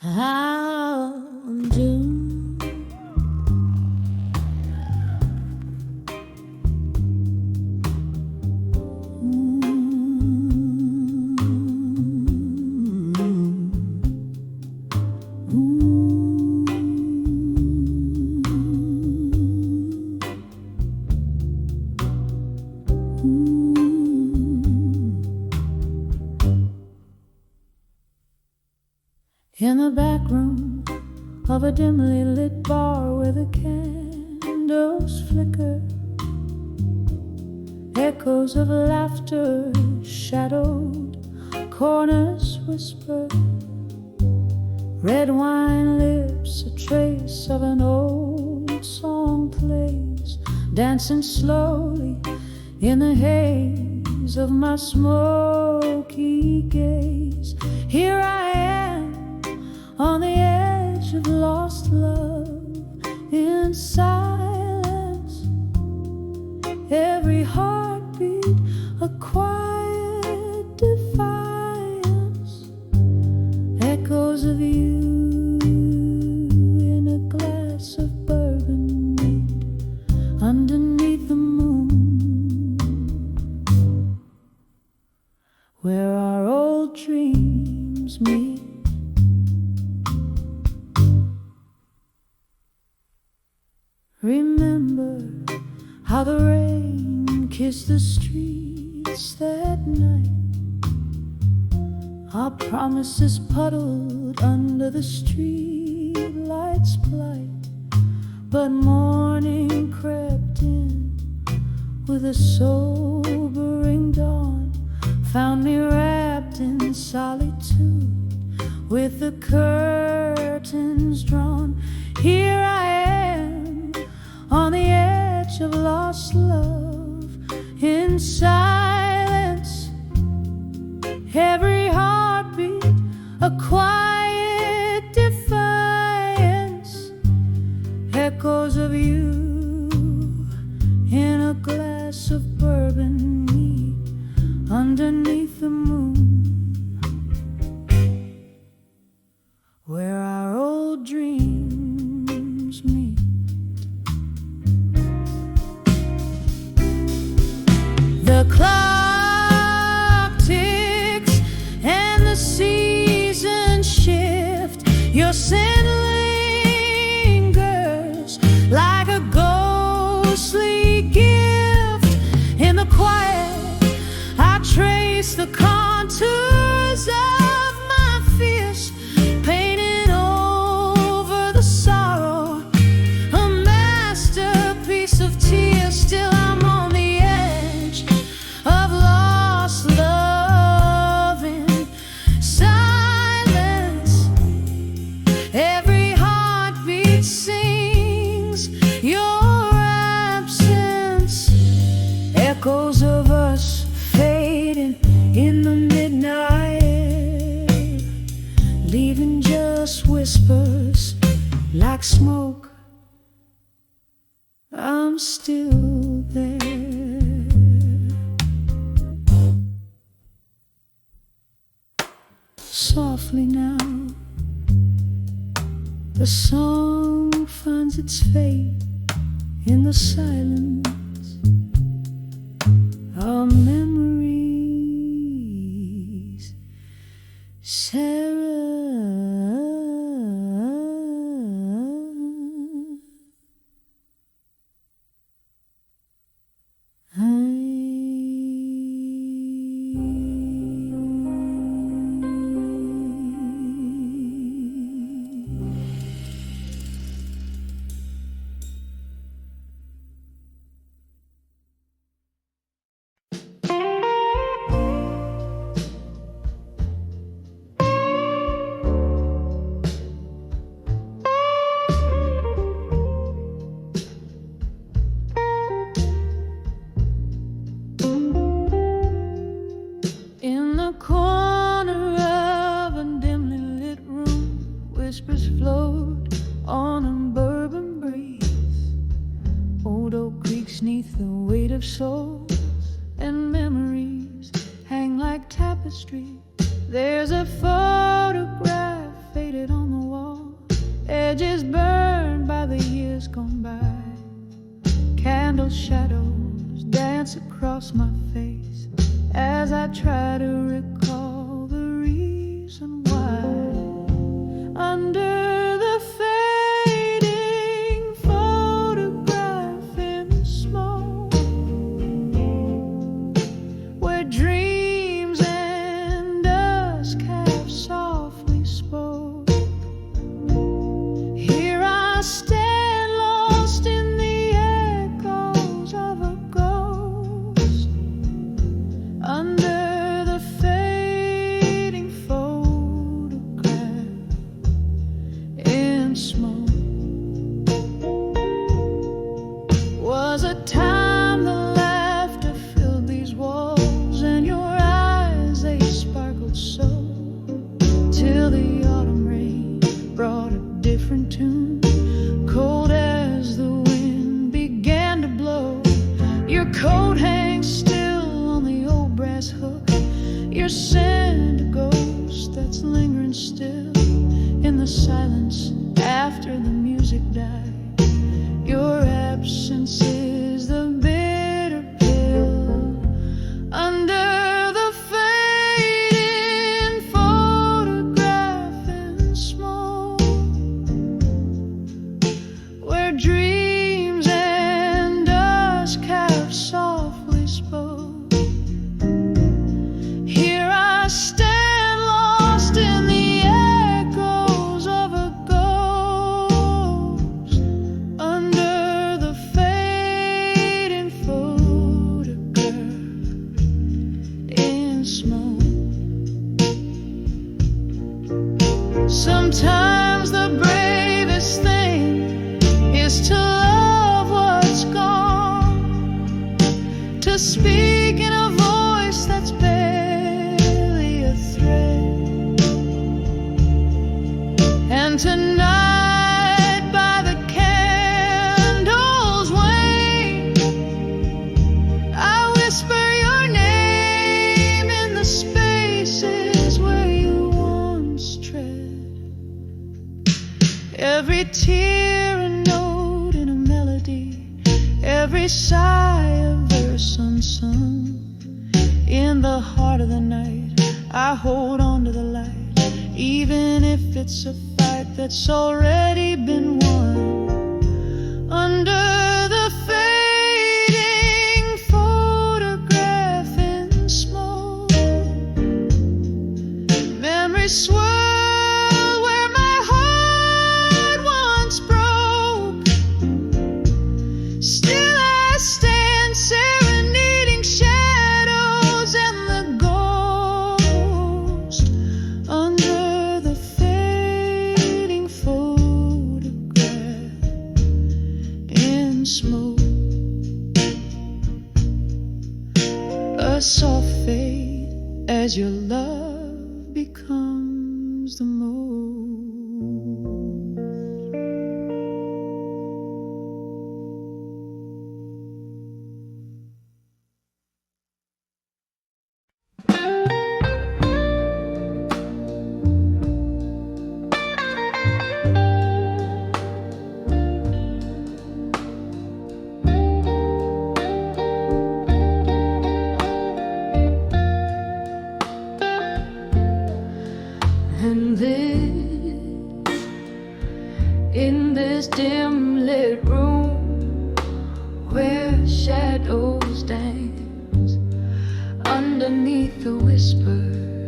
How do in the back room of a dimly lit bar where the candles flicker, echoes of laughter shadowed, corners whisper, red wine lips, a trace of an old song plays, dancing slowly in the haze of my smoky gaze. Here I am on the edge of lost love, in silence, every heartbeat a quiet defiance, echoes of you in a glass of bourbon neat underneath the moon, where our old dreams meet. Remember how the rain kissed the streets that night, our promises puddled under the street light's blight, but morning crept in with a sobering dawn, found me wrapped in solitude with the curtains drawn. Here I am on the edge of lost love, in silence, every heartbeat a quiet defiance, echoes of you in a glass of bourbon neat underneath the moon, where our old dreams meet. The clock ticks and the seasons shift. Your scent lingers like a ghostly gift. In the quiet, I trace the contours of my fears, painting over the sorrow, a masterpiece of tears. Still I'm on the edge of lost love in silence, every heartbeat sings your absence, echoes of us fading in the midnight air, leaving just whispers like smoke. I'm still there. Softly now, the song finds its fate in the silence. Our memories, Sarah. In the corner of a dimly lit room, whispers float on a bourbon breeze. Old oak creaks neath the weight of souls, and memories hang like tapestry. There's a photograph faded on the pale shadows dance across my face as I try to recall the reason why. Under the fading photograph in smoke, where dreams and dusk have softly spoke, here I stand lost in the echoes of a ghost. Under the fading photograph in smoke. Was a time the laughter filled these walls, and your eyes, they sparkled so, till the autumn rain brought a different tune, cold as the wind began to blow. Your coat hangs still on the old brass hook, your scent a ghost that's lingering still in the silence after the music died. Your absence is the bitter pill. Under the fading photograph in smoke, where dreams and dusk have softly spoke, here I stand lost in the echoes of a ghost. Under the fading photograph in smoke. Sometimes the bravest thing is to love what's gone, to speak in a voice that's barely a thread. And tonight by the candle's wane, I whisper your name in the spaces where you once tread. Every tear a note in a melody, every sigh a verse unsung. In the heart of the night, I hold on to the light, even if it's a fight that's already been won. Under the fading photograph in smoke, memories swirl where my heart once broke. Still I stand serenading shadows and the ghost. Under the fading photograph in smoke. A soft fade as your love becomes the most. And this, in this dim lit room where shadows dance underneath the whisper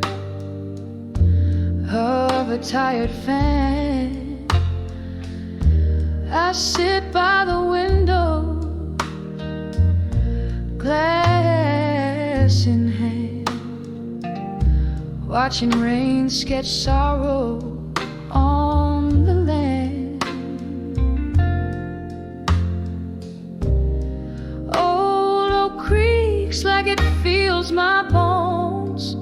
of a tired fan, I sit by the window, glass in hand, watching rain sketch sorrow on the land. Old oak creaks like it feels my bones.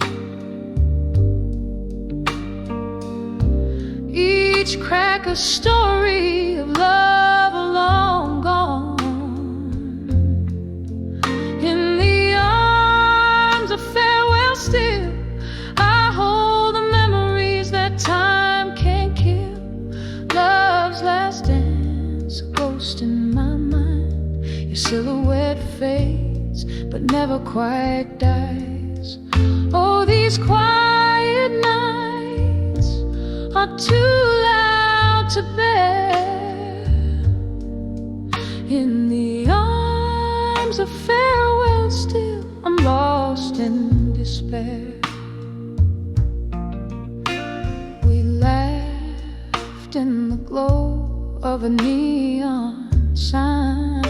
Each crack a story of love long gone. In the arms of farewell still, I hold the memories that time can't kill. Love's last dance, a ghost in my mind, your silhouette never quite dies. Oh, these quiet nights are too loud to bear. In the arms of farewell still, I'm lost in despair. We laughed in the glow of a neon sign,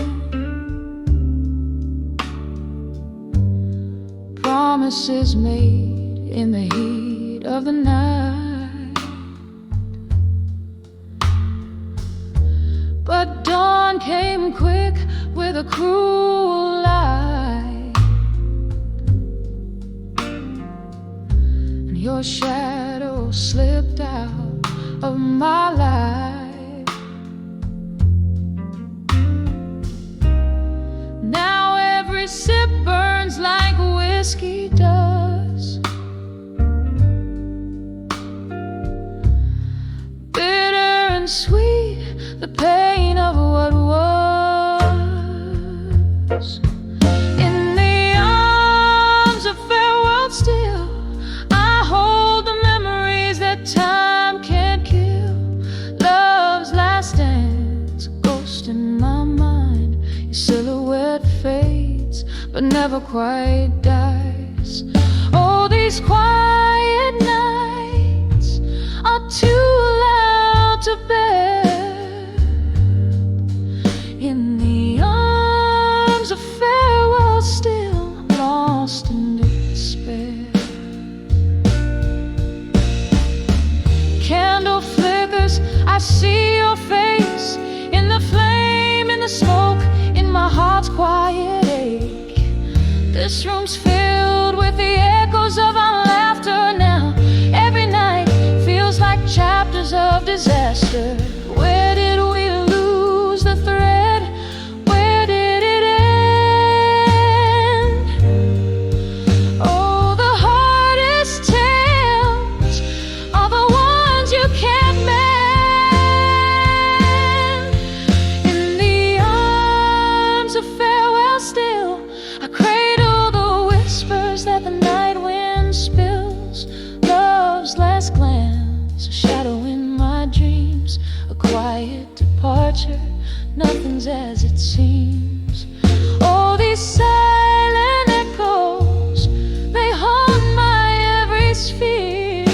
promises made in the heat of the night. But dawn came quick with a cruel lie, and your shadow slipped out of my life. Now every sip burns like whiskey does, bitter and sweet, the pain of what was. In the arms of farewell still, I hold the memories that time can't kill. Love's last dance, a ghost in my mind. Your silhouette fades, but never quite dies. Oh, these quiet nights are too loud to bear. In the arms of farewell still, I'm lost in despair. Candle flickers, I see your face in the flame, in the smoke, in my heart's quiet ache. This room's filled with the echoes of our laughter now. Every night feels like chapters of disaster. Where did we lose the thread? Where did it end? Oh, the hardest tales are the ones you can't mend. In the arms of farewell still, I cradle the whispers that the night wind spills. Love's last glance, a shadow in my dreams, a quiet departure, nothing's as it seems. Oh, these silent echoes, they haunt my every sphere.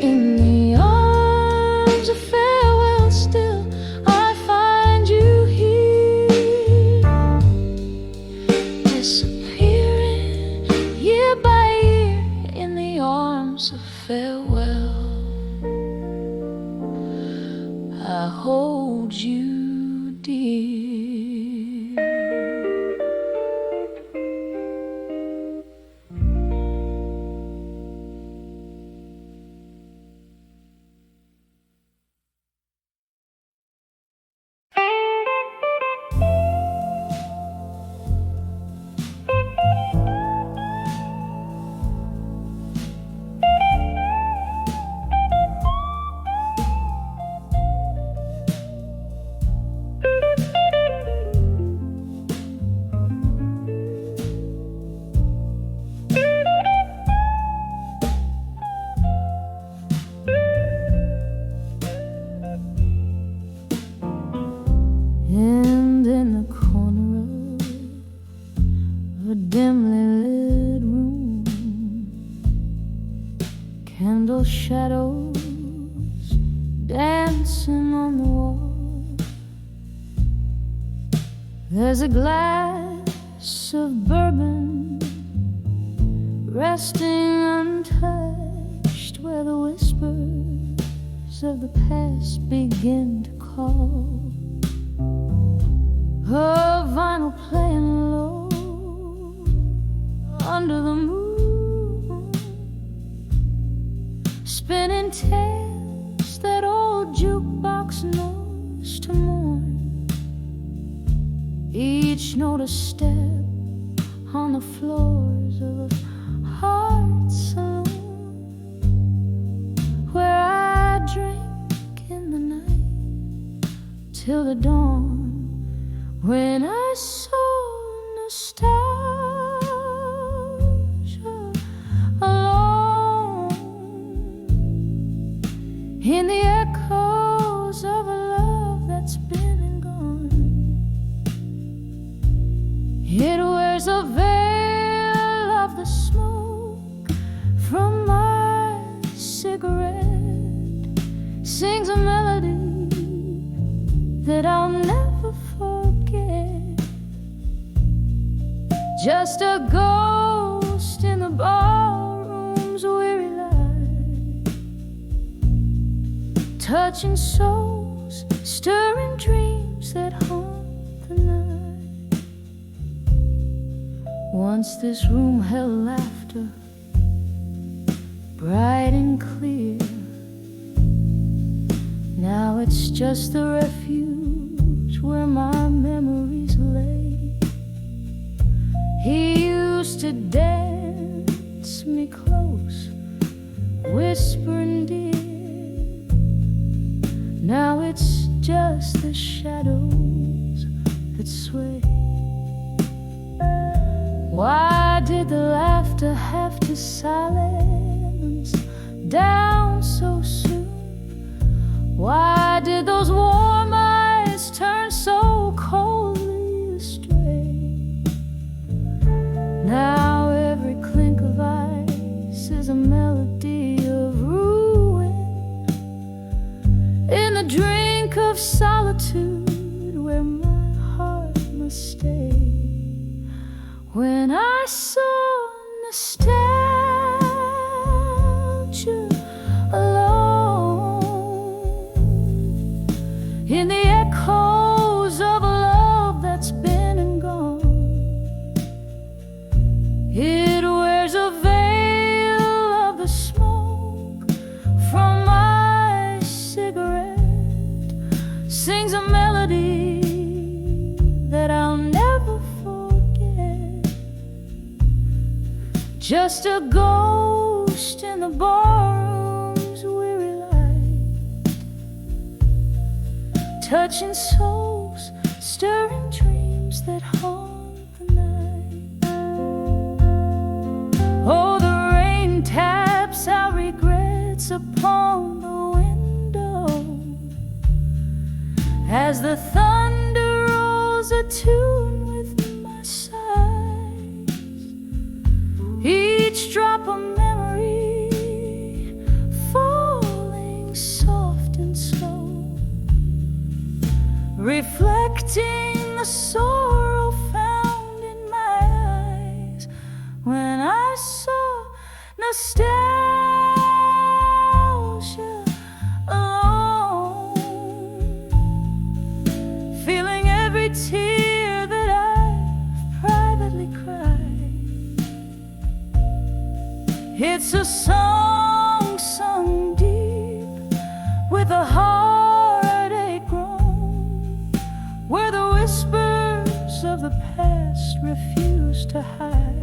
In the arms of farewell still, I find you here, disappearing year by year. In the arms of farewell, I hold you dear. And in the corner of a dimly lit room, candle shadows dancing on the wall. There's a glass of bourbon resting untouched where the whispers of the past begin to call. A vinyl playing low under the moon, spinning tales that old jukebox knows to mourn. Each note a step on the floors of a heart saloon, where I drink in the night till the dawn, when I saw in the echoes of a love that's been and gone. It wears a veil of the smoke from my cigarette, sings a melody that I'll never forget. Just a ghost in the ballroom's weary light, touching souls, stirring dreams that haunt the night. Once this room held laughter, bright and clear. Now it's just the refuge where my memories lay. He used to dance me close, whispering dear. Now it's just the shadows that sway. Why did the laughter have to silence down so soon? Why did those warm eyes turn so coldly astray? Now every clink of ice is a melody of ruin, in the drink of solitude where my heart must stay. When I saw nostalgia alone in the echoes of a love that's been and gone, it wears a veil of the smoke from my cigarette, sings a melody that I'll never forget. Just a ghost in the barroom's weary light, touching souls, stirring dreams that haunt the night. Oh, the rain taps out regrets upon the window as the thunder rolls a tune with my sighs. Each drop of memory falling soft and slow, reflecting the sorrow found in my eyes. When I saw nostalgia alone, feeling every tear that I've privately cried. It's a song sung deep with a heartache groan, where the whispers of the past refuse to hide.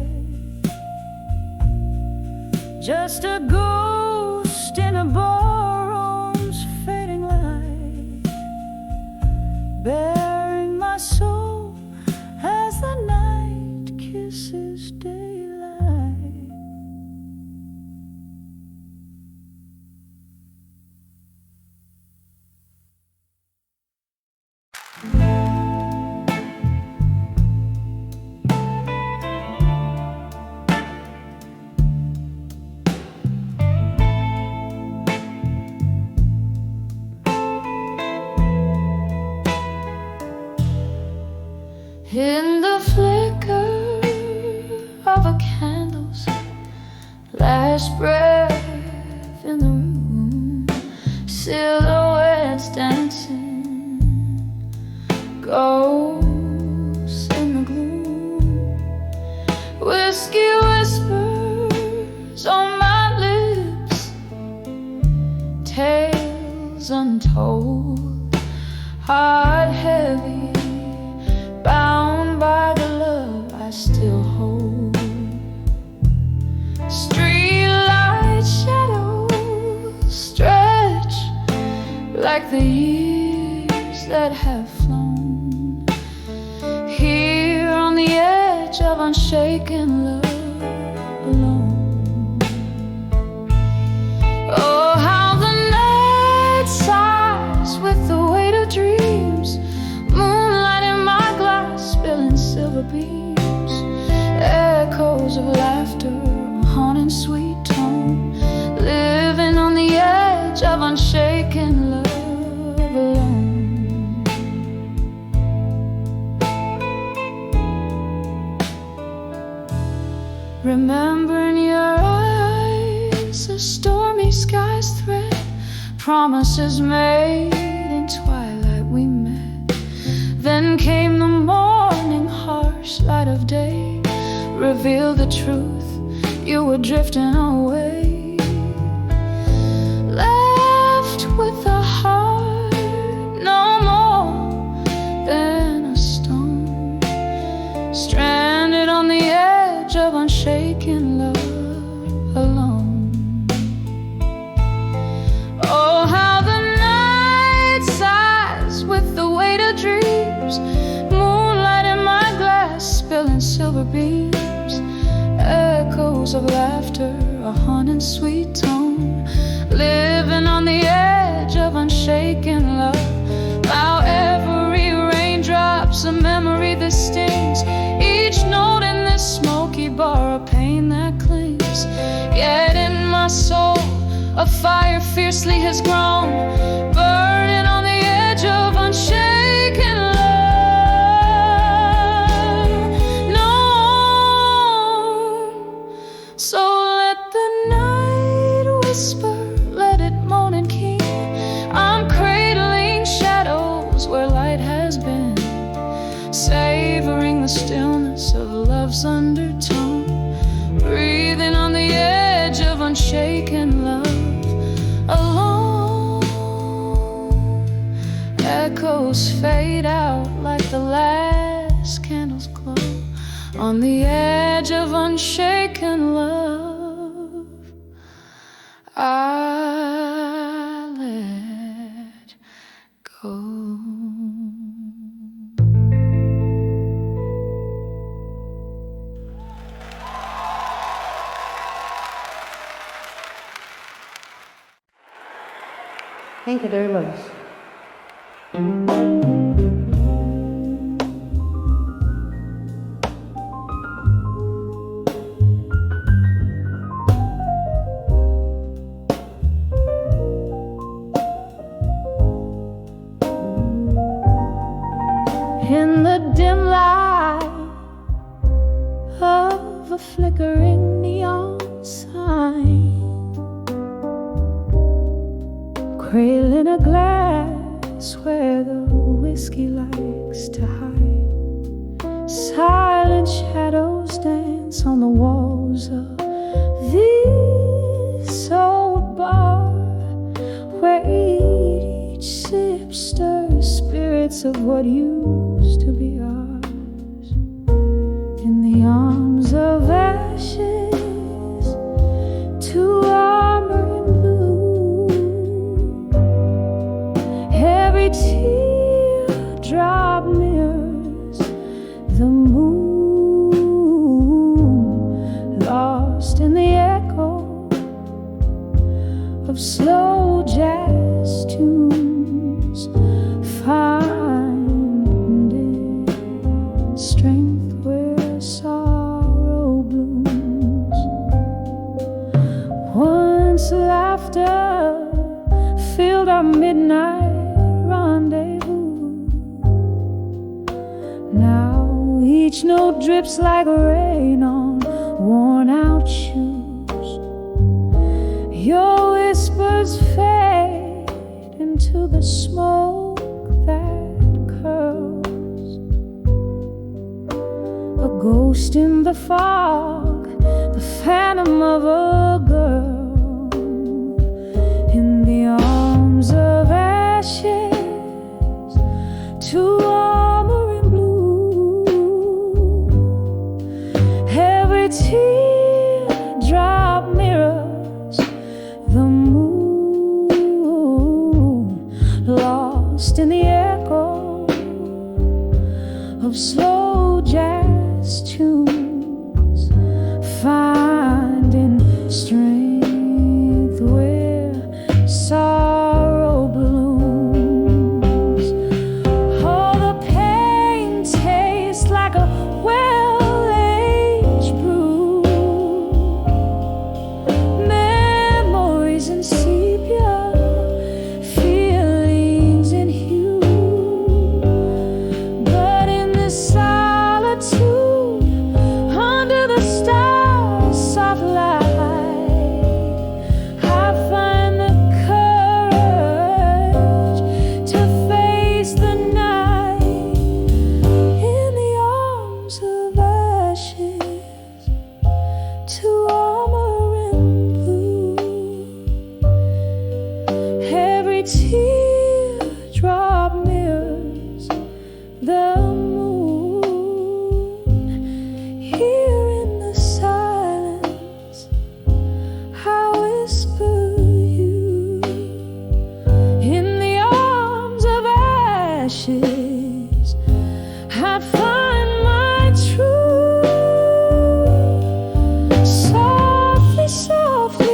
Just a ghost in a barroom's fading light, bearing my soul as the night kisses daylight. In the flicker of a candle's last breath in the room, silhouettes dancing, ghosts in the gloom, whiskey whispers on my lips, tales untold, heart heavy, bound by the love I still hold. Streetlight shadows stretch like the years that have flown, here on the edge of unshaken love alone. Oh, how the night stormy skies thread, promises made in twilight we met. Then came the morning, harsh light of day, revealed the truth, you were drifting away. Left with a heart no more than a stone, stranded on the edge of unshaken love, alone. Oh, how the night sighs with the weight of dreams, moonlight in my glass spilling silver beams, echoes of laughter, a haunting sweet tone, living on the edge of unshaken love. How every raindrop's a memory that stings, each note in this smoky bar a pain that clings. Yet in my soul a fire fiercely has grown, burning on the edge of unshaken love. No, so let the night whisper, let it moan and keen. I'm cradling shadows where light has been, savoring the stillness of love's undertone, breathing on the edge of unshaken love, alone. Echoes fade out like the last candle's glow, on the edge of unshaken love, I let go. Thank you very much. In the dim light of a flickering neon sign, cradling a glass where the whiskey likes to hide, silent shadows dance on the walls of this old bar, where each sip stirs spirits of what used to be ours. In the arms of ashes, to armor in blue, every teardrop mirrors the moon, lost in the echo of slow jazz tunes, finding strength where sorrow blooms. Once laughter filled our midnight rendezvous, now each note drips like rain on worn out shoes. Your whispers fade into the smoke that curls, a ghost in the fog, the phantom of a girl. In the arms of ashes, to armor in blue, every teardrop mirrors the moon, lost in the echo of slow jazz tunes, finding strength where sorrow blooms. Oh, the pain tastes like a well-aged brew, memories in sepia, feelings in hue. But in this solitude every teardrop mirrors the moon. Here in the silence, I whisper you. In the arms of ashes, I'd find my truth. Softly, softly,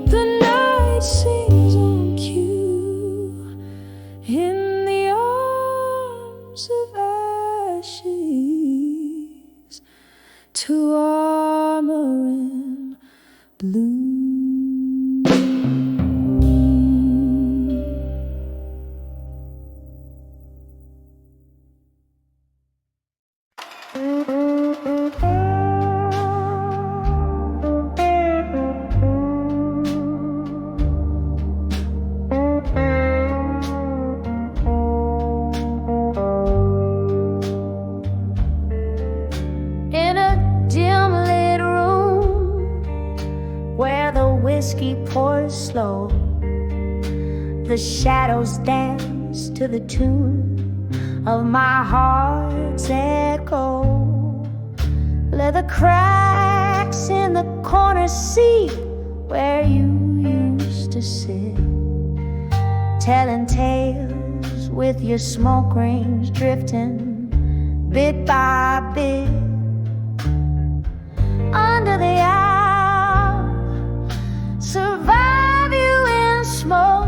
the night sings on cue. In the arms of ashes, to armor in blue. In a dim lit room where the whiskey pours slow, the shadows dance to the tune of my heart's echo. Leather cracks in the corner seat where you used to sit, telling tales with your smoke rings drifting bit by bit. Under the owl, survive you in smoke,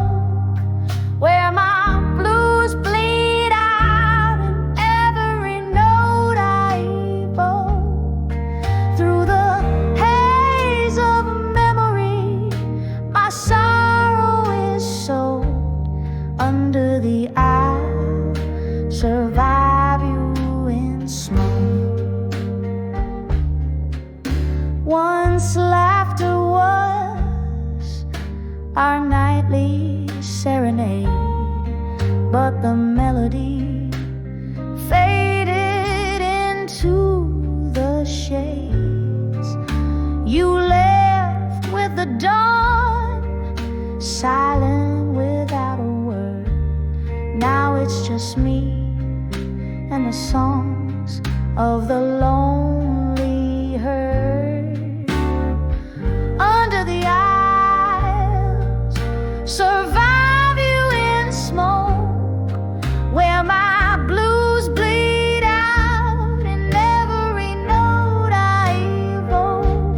where my blues bleed out in every note I evoke. Through the haze of memory, my sorrow is sold. Under the owl, survive you in smoke. Once laughter was our nightly serenade, but the melody faded into the shades. You left with the dawn, silent without a word. Now it's just me and the songs of the lonely herd. Under the aisles, survive you in smoke, where my blues bleed out in every note I evoke.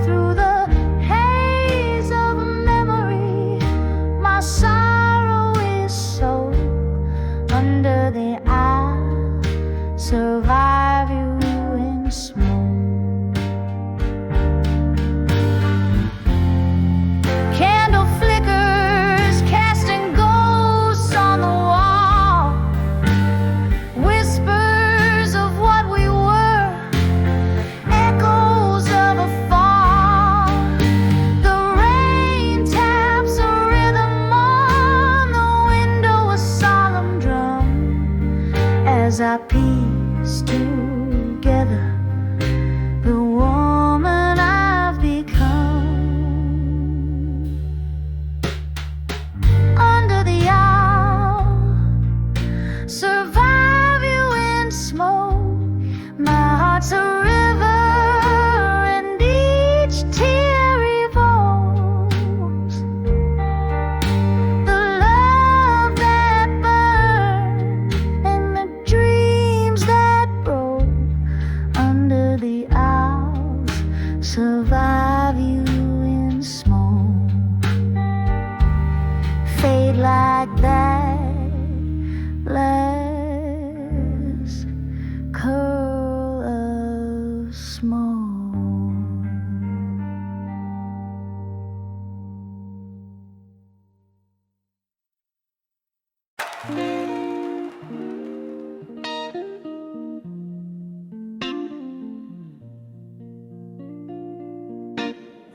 Through the haze of memory, my sorrow is soaked. Under the aisle, survive you in smoke. Candle flickers casting ghosts on the wall, whispers of what we were, echoes of a fall. The rain taps a rhythm on the window, a solemn drum, as I piece together the woman I've become. Under the owl, survive you in smoke. My heart's a river, and each tear evokes the love that burned and the dreams that broke. Under the owls, survive you in smoke. Fade like that last curl of smoke.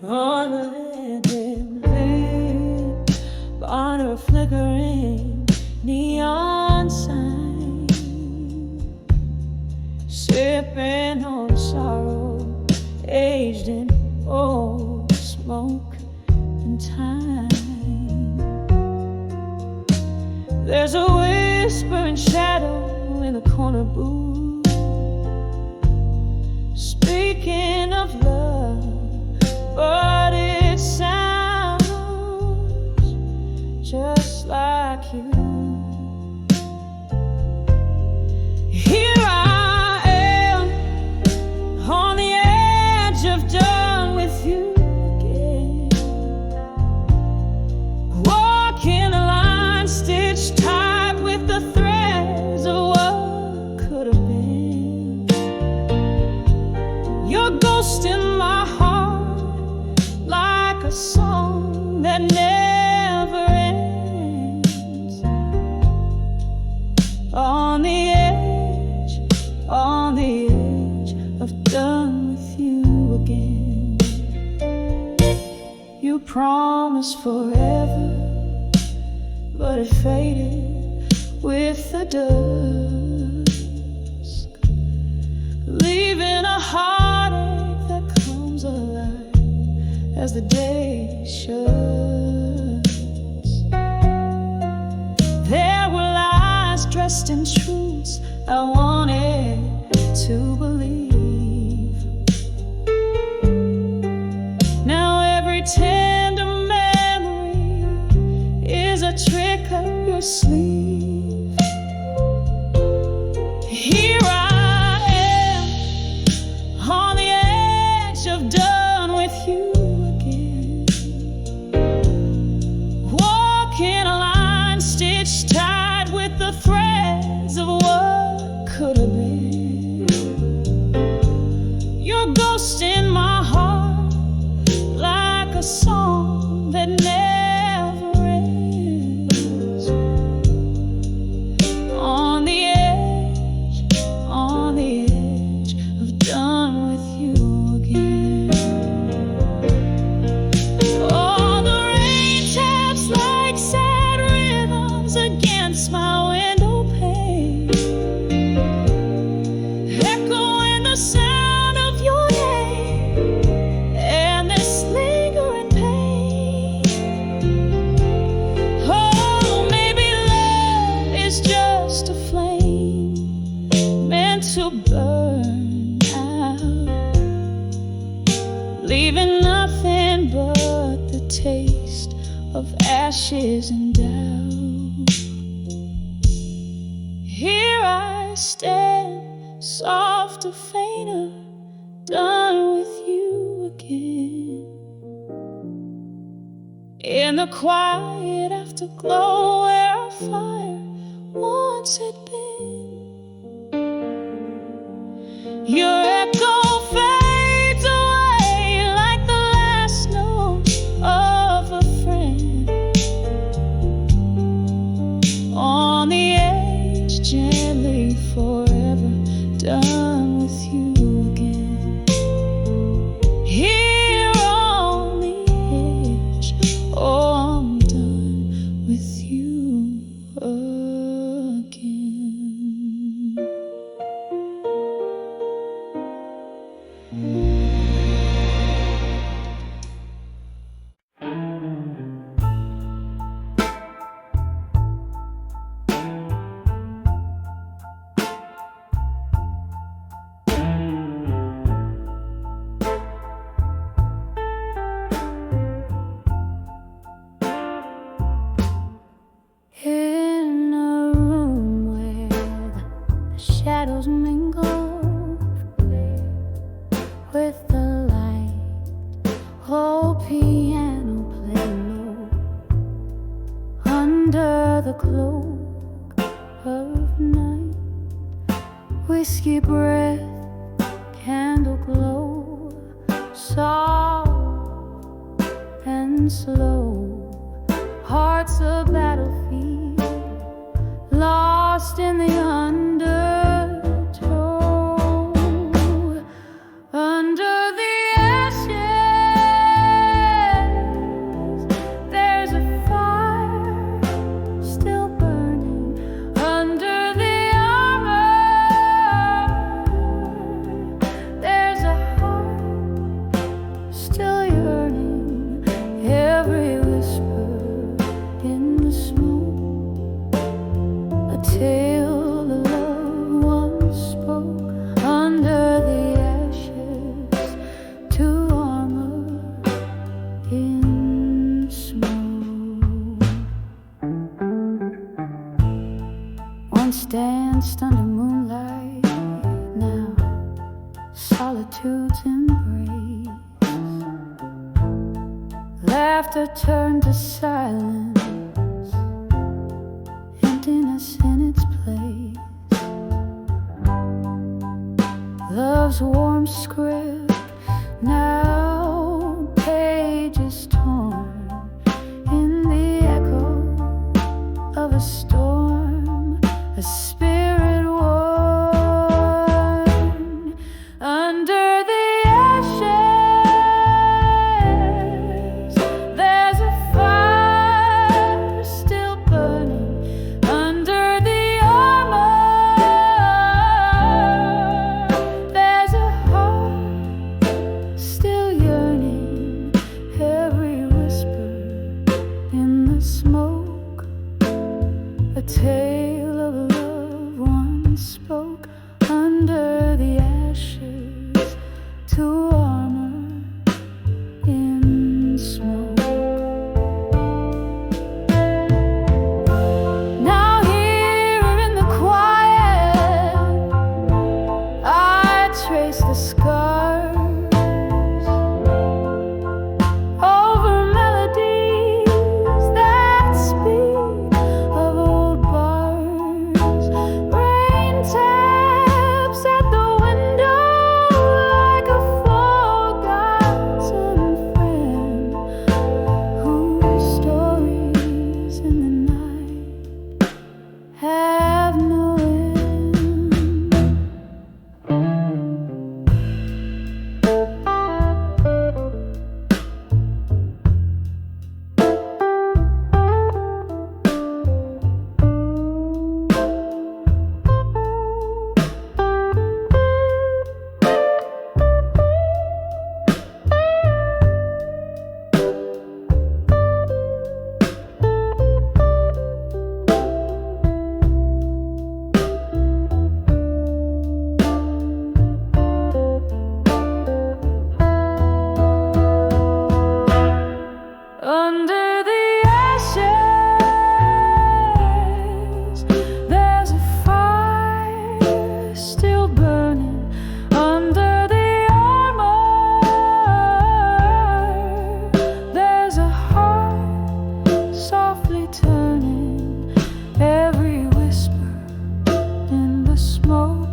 On the dim lit, on a flickering neon sign, sipping on sorrow, aged in old smoke and time. There's a whispering shadow in the corner booth, speaking of love, but it sounds just like you. Here I am on the edge of done with you again, walking a line stitched tight with the threads of what could have been. Your ghost in my heart, like a song that never ends. On the edge of done with you again. You promised forever, but it faded with the dusk, leaving a heartache that comes alive as the day shuts. There were lies dressed in truths I wanted to believe. Now every tender memory is a trick up your sleeve. Here I am on the edge of done with you again, walking a line stitched tight with the threads of what could have been. Your ghost in my heart, like a song that never ends. On the edge of done with you again. Oh, the rain taps like sad rhythms against my window pane, echoing the sound of your name and this lingering pain. Oh, maybe love is just a flame meant to burn out, leaving nothing but the taste of ashes and doubt. Here I stand, soft to fainter, done with you again. In the quiet afterglow where our fire once had been, your echo fades away like the last note of a friend. On the edge, gently forever, done with you again. Here on the edge, oh, I'm done with you again. In a room where the shadows mingle with the light, oh, piano play low under the cloak of night. Whiskey breath, candle glow, soft and slow. Heart's a battlefield, lost in the undertow. Under the ashes, there's a fire still burning. Under the armor, there's a heart still yearning. Every whisper in the smoke Laughter turned to silence, emptiness in its place. Love's warm script, now pages torn in the echo of a storm, a spirit worn under the ashes. There's a fire still burning under the armor. There's a heart still yearning, every whisper in the smoke, a tale of love once spoke under the ashes to armor in smoke. Now here in the quiet, I trace the scars over melodies that speak of old bars. Rain taps at the window like a forgotten friend, whose stories in the night have no end. Under the ashes, there's a fire still burning under the armor. There's a heart softly turning, every whisper in the smoke,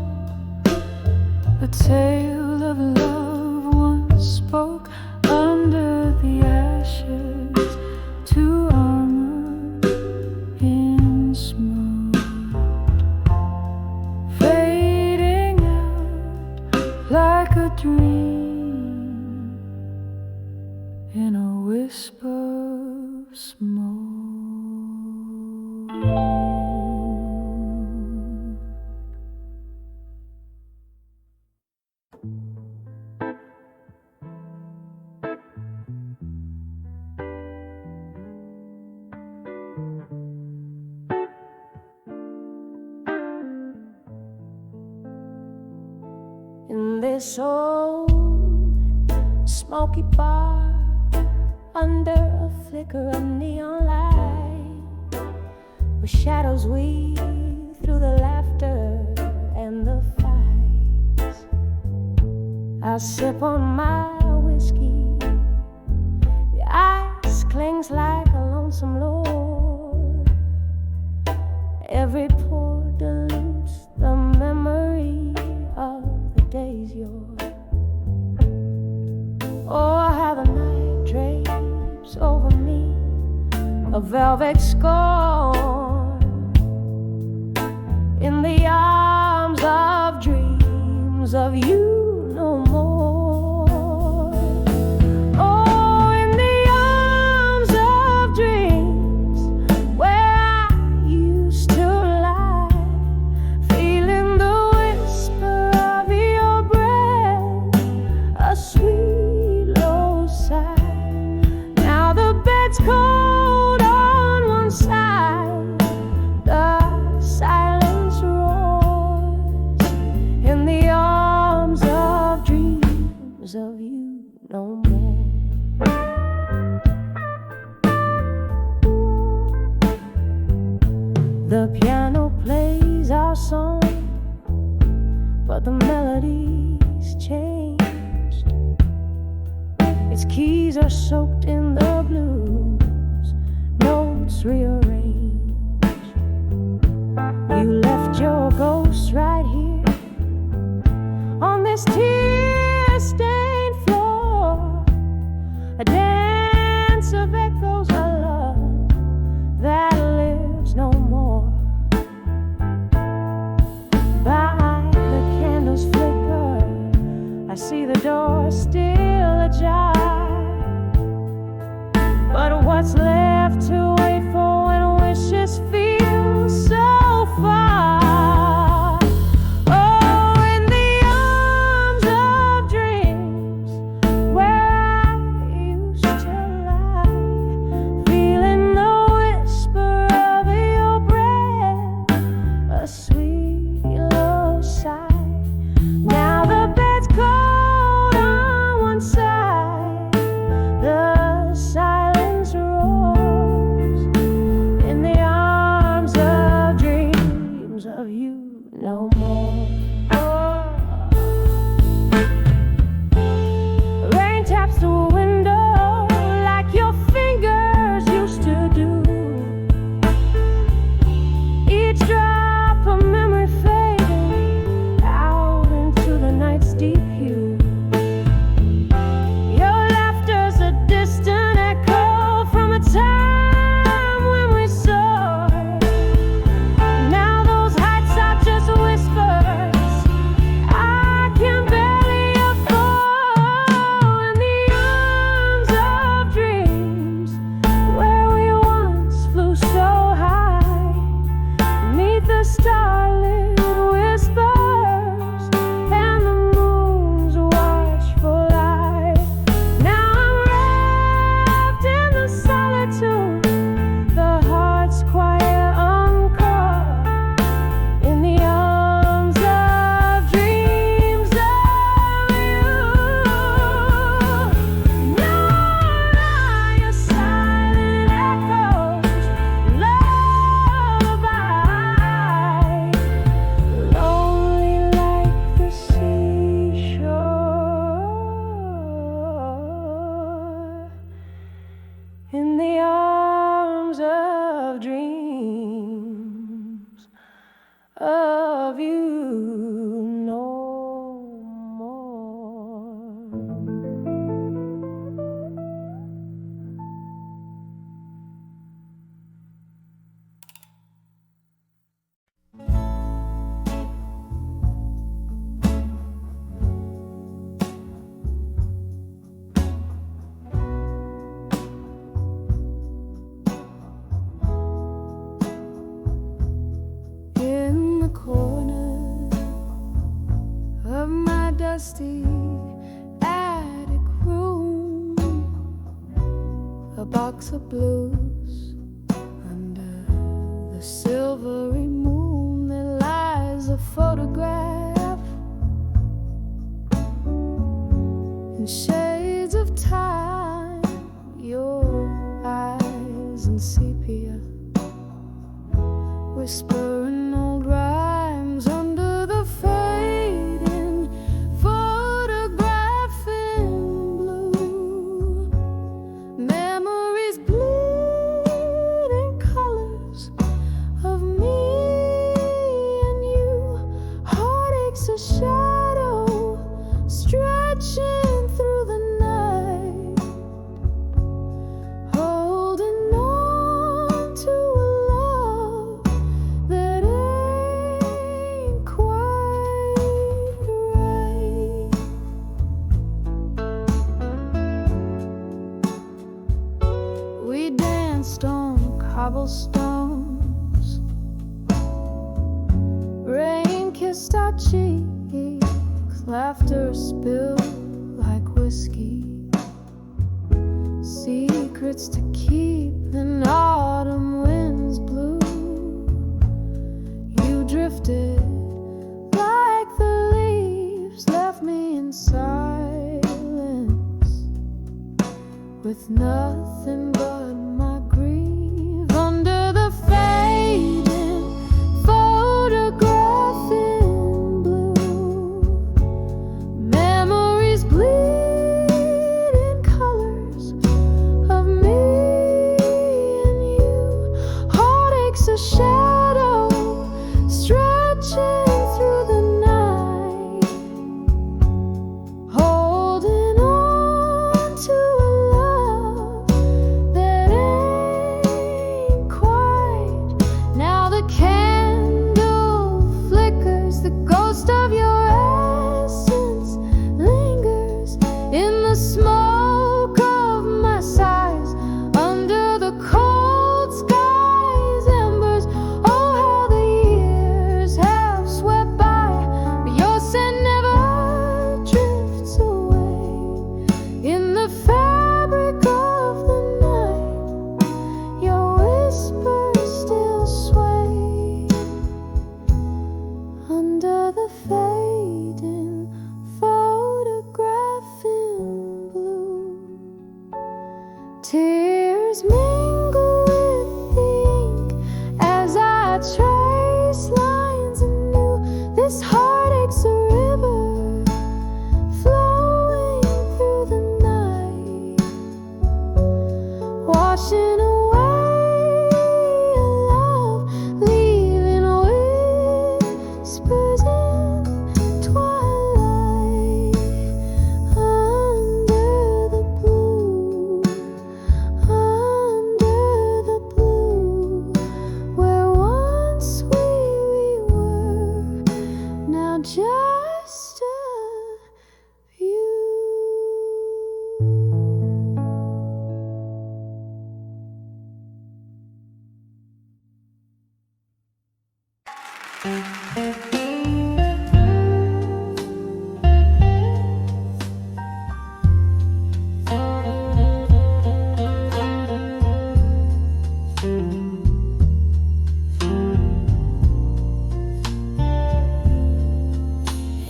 a tale of love once spoke under the ashes to armor in smoke, fading out like a dream in a whisper of smoke. In this old smoky bar, under a flicker of neon light, where shadows weave through the laughter and the fights, I'll sip on my whiskey. The ice clings like a lonesome lord. Every pour dilutes the memory of the days yours. Oh, how the night drapes over me a velvet scorn in the arms of dreams of you no more. Oh, in the arms of dreams where I used to lie, feeling the whisper of your breath, a sweet low sigh. Now the bed's cold on one side, the silence roars in the arms of dreams of you no more. The piano plays our song, but the melody's changed. Its keys are soaked in the blue what's left to wait for when wishes feel so far. Oh, in the arms of dreams where I used to lie, feeling the whisper of your breath, a sweet low sigh. Now the bed's cold on one side, the silence roars in the arms of dreams of you no more. Rain taps the window like your fingers used to do. Each drop of memory fading out into the night's deep hue. Your laughter's a distant echo from a time when we soared. Now those heights are just whispers I can barely afford. In the arms of dreams where we once flew so high, beneath the starlit whispers and the moon's watchful eye. Now I'm wrapped in the solitude, the heart's quiet encore, in the arms of dreams of you. Now I your silent echoes, lullaby, lonely like the seashore, in the arms of dreams of you no more. In the corner of my dusty attic room, a box of blues under the silvery moon, there lies a photograph in shades of time, your eyes in sepia, whispering old rhymes under the fading photograph in blue. Memories bleed in colors of me and you. Heartaches a shadow stretching through the night, holding on to a love that ain't quite right. We danced on cobblestones, rain kissed our cheeks, laughter spilled like whiskey, secrets to keep in autumn winds blew. You drifted like the leaves, left me in silence with nothing but my grief under the fading photograph in blue. Memories bleed in colors of me and you. Heartaches a shadow stretching through the night, holding on to a love tears mingle with the ink as I trace lines anew. This heartache's a river flowing through the night, washing away a love, leaving whispers in twilight. Under the blue, where once we were, now just a view.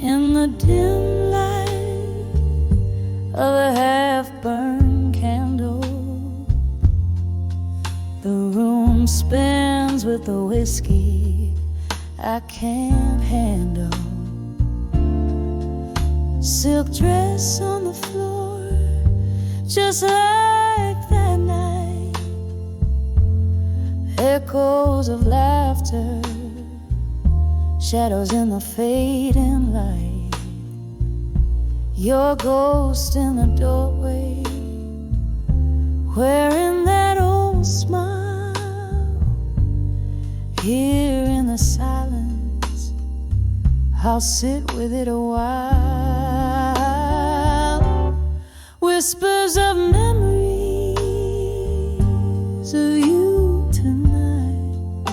In the dim light of a half-burned candle, the room spins with the whiskey I can't handle. Silk dress on the floor, just like that night. Echoes of laughter, shadows in the fading light. Your ghost in the doorway, wearing that old smile. Here in the silence, I'll sit with it a while. Whispers of memories of you tonight,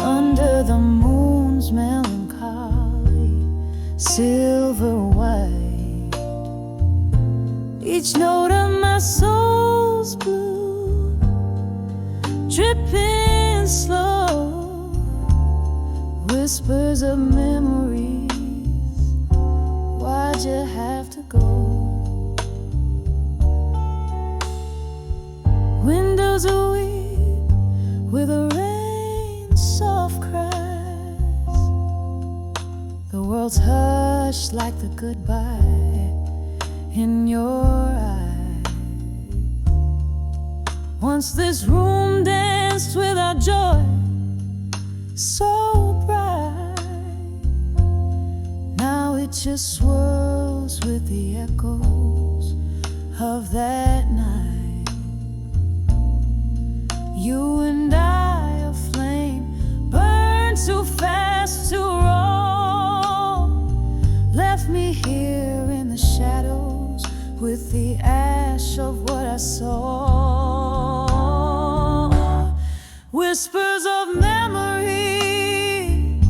under the moon's melancholy silver white. Each note of my soul's blue, dripping slow. Whispers of memories, why'd you have to go? Windows are weep with a rain's soft cries. The world's hushed like the goodbye in your eyes. Once this room danced with our joy so bright, now it just swirls with the echoes of that night. You and I, a flame, burn too fast to roll. Left me here in the shadows with the ash of what I saw. Whispers of memory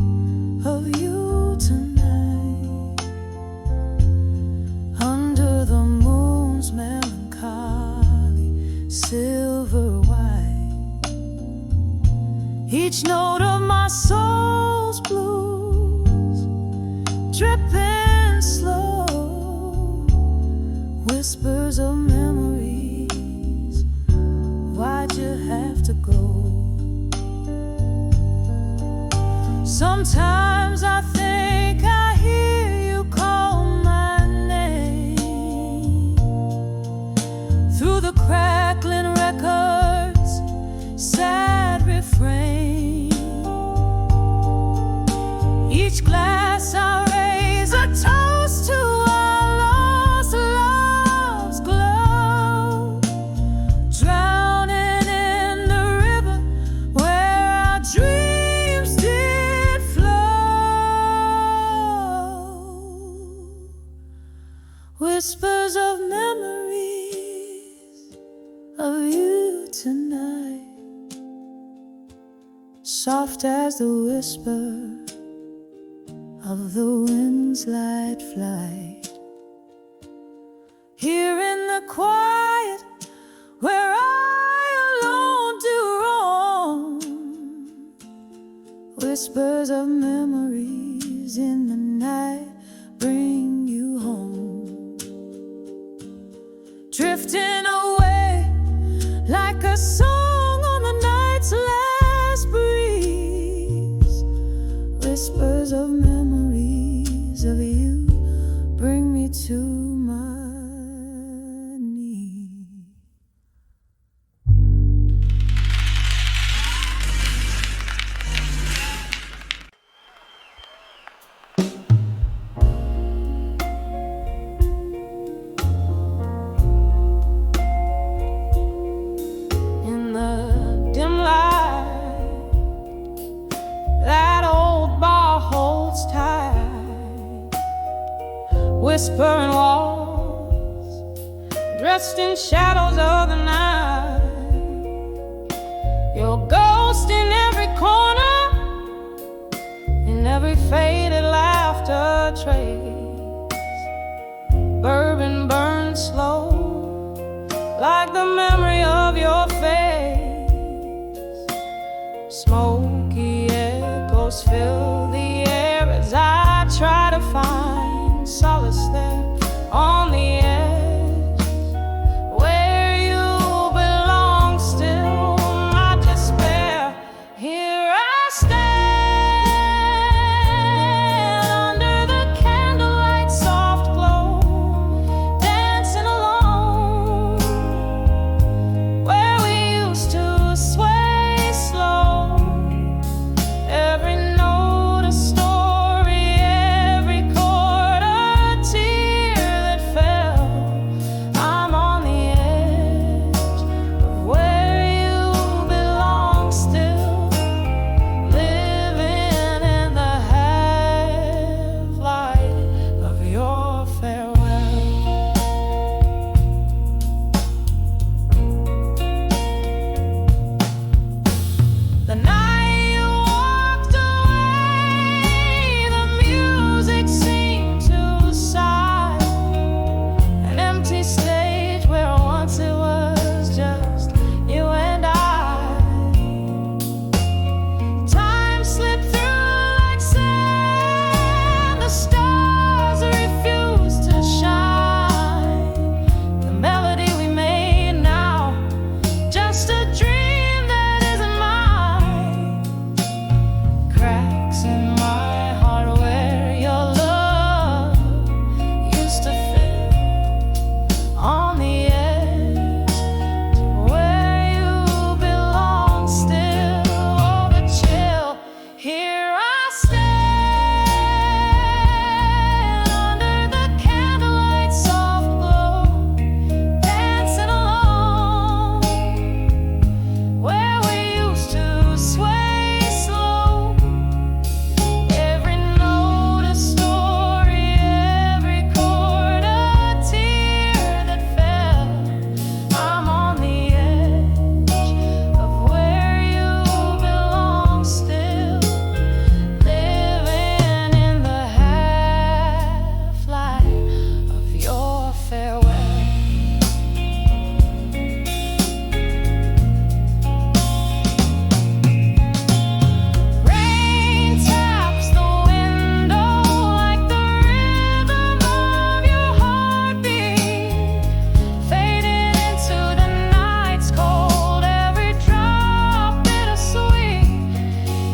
of you tonight, under the moon's melancholy silver white. Each note of my soul's blues, dripping slow. Whispers of memories, why'd you have to go? Sometimes I think I hear you call my name through the crackling records, sad refrain. Each glass I raise a toast to our lost love's glow, drowning in the river where our dreams did flow. Whispers of memories of you tonight, soft as the whisper of the wind's light flight. Here in the quiet where I alone do roam, whispers of memories in the night bring you home. Drifting away song on the night's last breeze. Whispers of memories of you bring me to my knees. In the dim light, that old bar holds tight, whispering walls dressed in shadows of the night. Your ghost in every corner, in every faded laughter trace. Bourbon burns slow, like the memory of your face. Smoky echoes fill the air as I try to find solace there on the edge, where you belong still, my despair. Here I stand under the candlelight soft glow, dancing alone, where we used to sway slow. Every note a story, every chord a tear that fell. I'm on the edge of where you belong still, living in the half-light of your farewell. The night you walked away, the music seemed to sigh. An empty stage where once it was just you and I. Time slipped through like sand, the stars refused to shine. The melody we made now, just a dream that isn't mine. Cracks in my heart where your love used to fill, on the edge to where you belong still. Oh, the chill. Here I stand under the candlelight soft glow, dancing alone, where we used to sway slow. Every note a story, every chord a tear that fell. I'm on the edge of where you belong still, living in the half-light of your farewell. Rain taps the window like the rhythm of your heartbeat, fading into the night's cold, every drop bittersweet.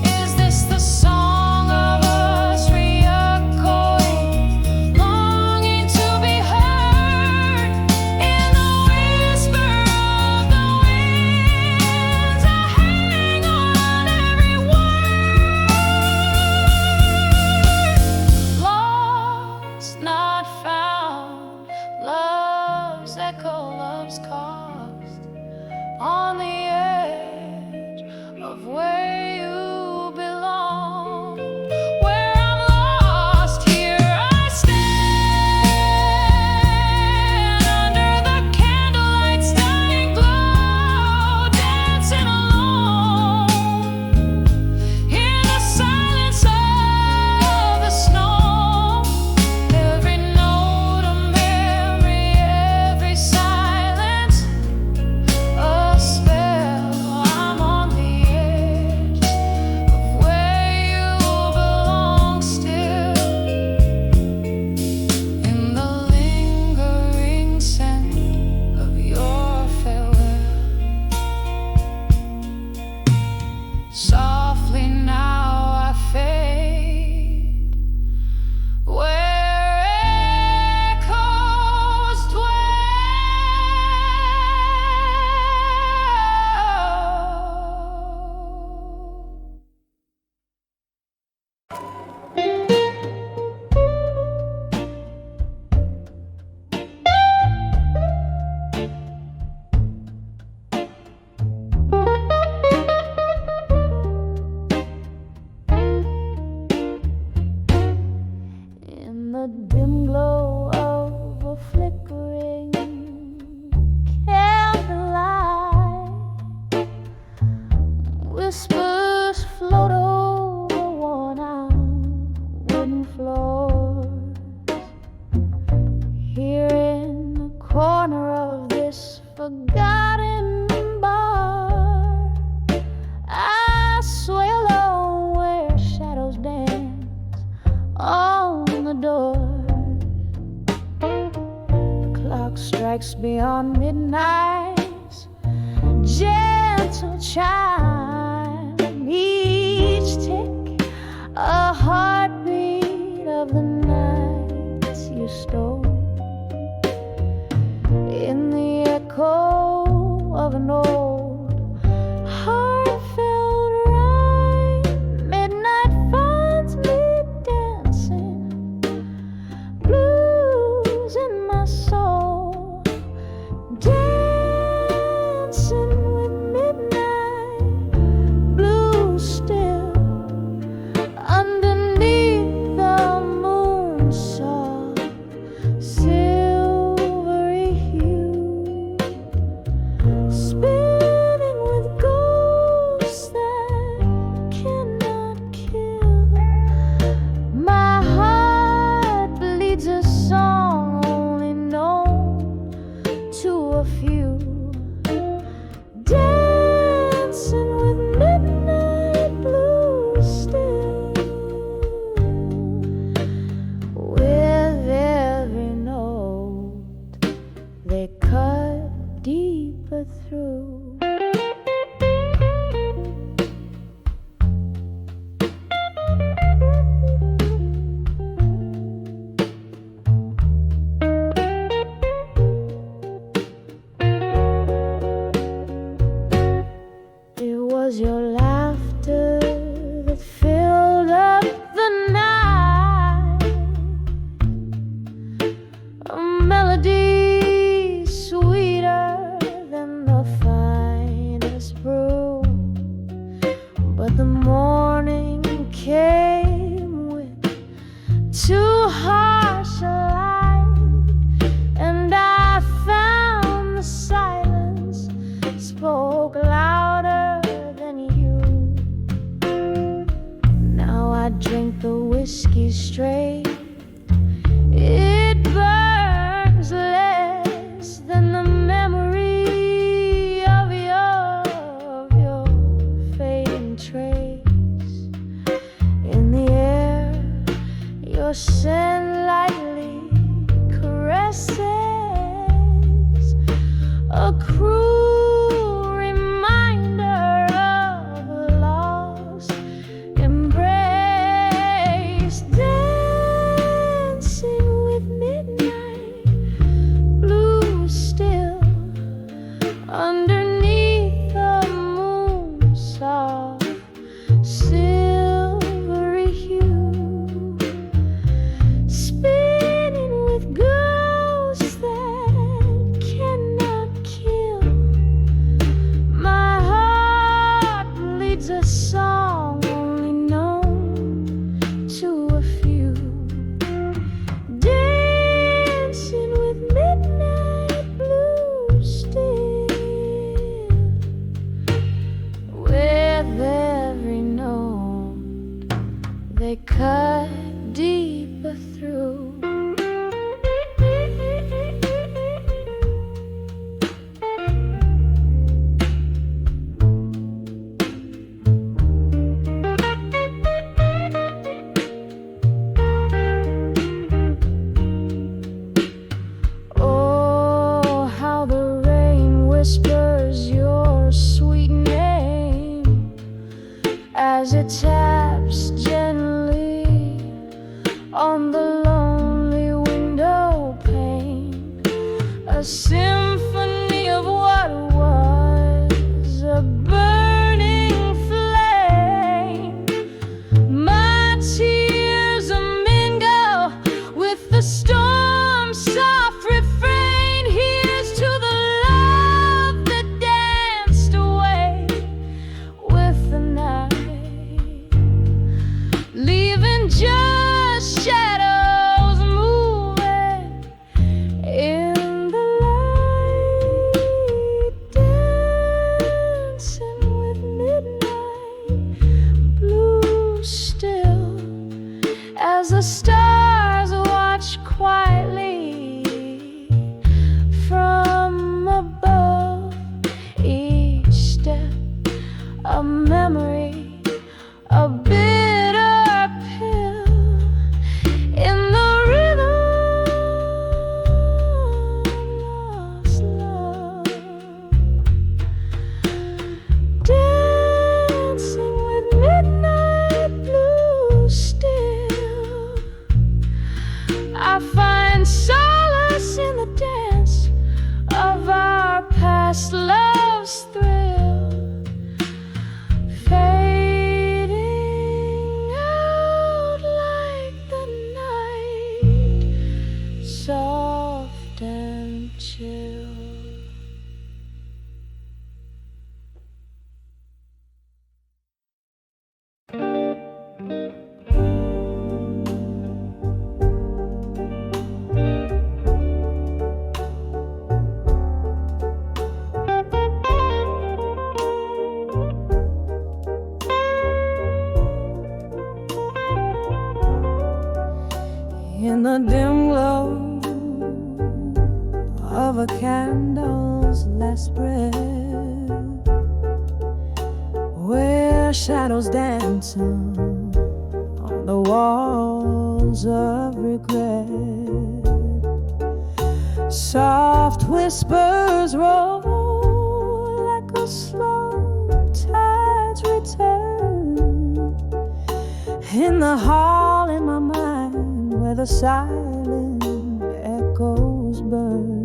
Is this the song of us re-echoing, longing to be heard in the whisper of the winds? I hang on every word. Lost, not found, love's echo, love's cost, on the edge of where you belong, where I'm lost. Here I stand under the candlelight's dying glow, dancing alone, in the silence of the snow. Every note a memory, every silence a spell. chime, each tick a heartbeat of the nights you stole, in the echo of an old heartfelt rhyme. Midnight finds me dancing, blues in my soul, dancing with midnight, blue still, underneath the moon soft, silvery hue, spinning with ghosts that cannot kill. My heart bleeds a song only known to a few, dancing with midnight blue still, with every note they cut deeper through. It was your laughter that filled up the night, a melody sweeter than the finest brew. But the morning came with too harsh a light, and I found the silence spoke louder than you. Now I drink the whiskey straight, it burns less than the memory of your fading trace. In the air, your scent lightly caresses, a cruel reminder of a lost embrace, dancing with midnight, blue still, underneath the moon soft, silvery hue, spinning with ghosts that cannot kill. My heart bleeds a song only known to a few, dancing with midnight blue still, with every note they cut deeper through. Oh, how the rain whispers your sweet name as it taps gently on the lonely window pane, a symphony of what was a burning flame. My tears mingle with the storm's soft refrain. Here's to the love that danced away with the night, leaving just shadows moving in the light. In the dim glow of a candle's last breath, where shadows dance on the walls of regret, soft whispers roll like a slow tide's return in the hall in my mind, where the silent echoes burn.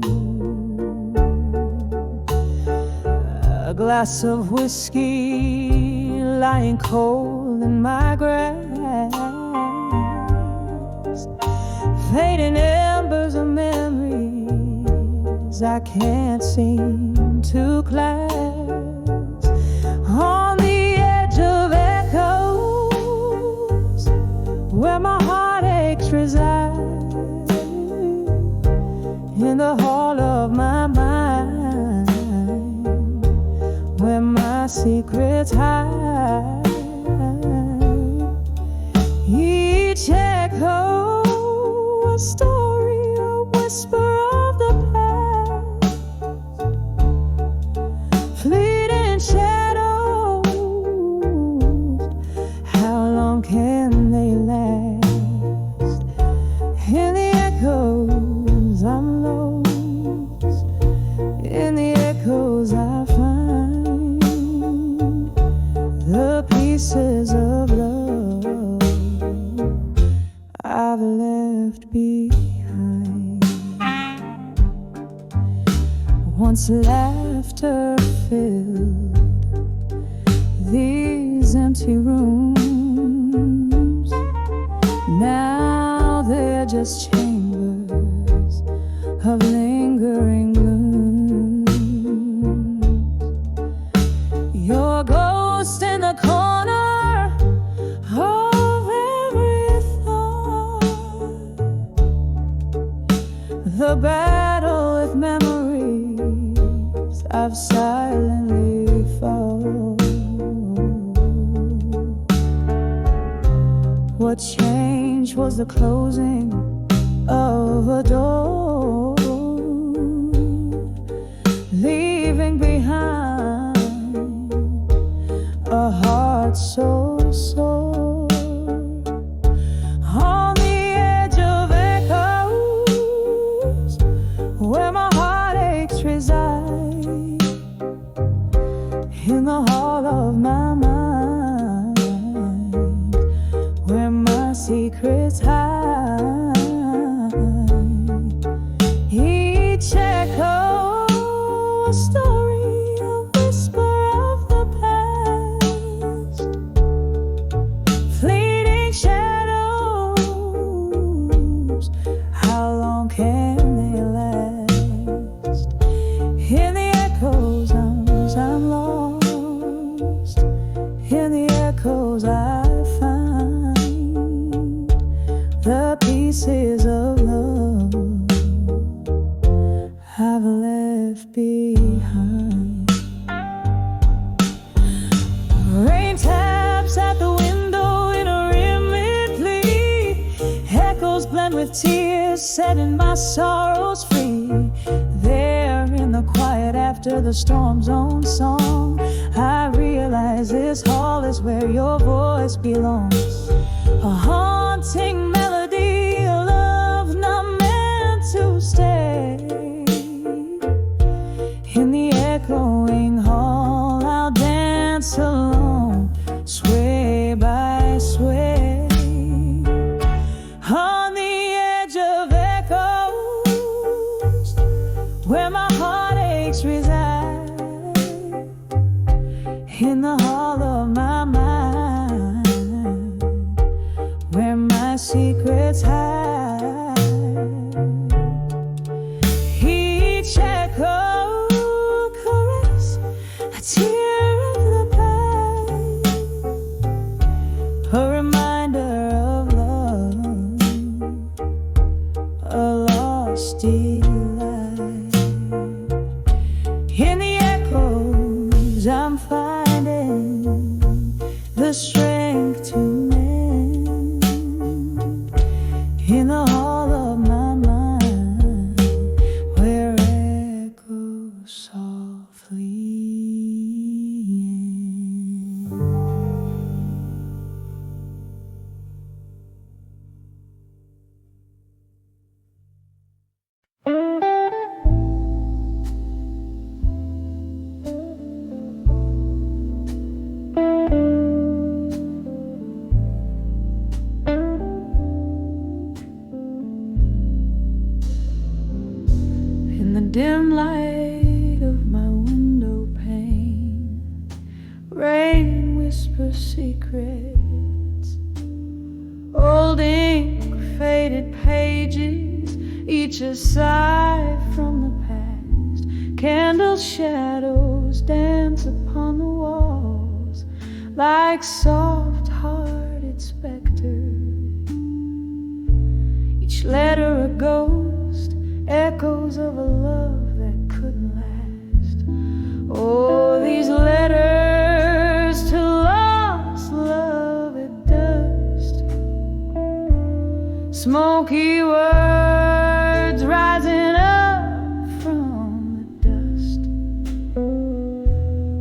A glass of whiskey lying cold in my grass, fading embers of memories I can't seem to clasp. On the edge of echoes, where my heartaches reside, in the hall of my mind, where my secrets hide. Each echo a story, a whisper of the past, fleeting shadows. How long can they last? In the echoes I'm lost, in the echoes I find the pieces of love I've left behind. Once laughter filled these empty rooms, now they're just chambers of lingering gloom. Your ghost in the corner of every thought, the battle with memories I've silently fought. What changed was the closing of a door, leaving behind a heart so sore. On the edge of echoes, where my heartaches reside, in the hall of my mind, where my secrets hide. Each echo a story, a whisper of the past, fleeting shadows. How long can they last? In the echoes I'm lost, in the echoes I find the pieces of love I've left behind. Rain taps at the window in a rimmed plea, echoes blend with tears, setting my sorrows free. There in the quiet after the storm's own song, I realize this hall is where your voice belongs. A haunting melody, a love not meant to stay. In the echoing hall I'll dance alone, sway by sway. On the edge of echoes, where my heartaches reside, in the hall of my mind, where my secrets hide. Each echo caress a tear of the past, a reminder I'm finding the strength to mend in the hall of my mind where echoes softly end. Dim light of my window pane, rain whispers secrets, old ink, faded pages, each a sigh from the past. Candle shadows dance upon the walls like soft-hearted specters, each letter a ghost, echoes of a love that couldn't last. Oh, these letters to lost love at dust, smoky words rising up from the dust.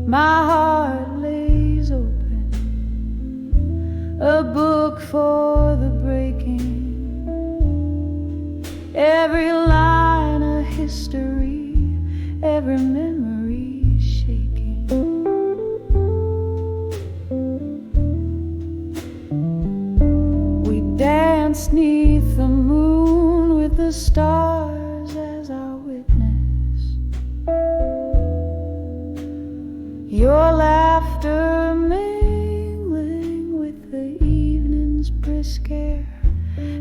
My heart lays open, a book for the breaking. Every line a history, every memory shaking. We dance 'neath the moon with the stars as our witness. Your laughter mingling with the evening's brisk air.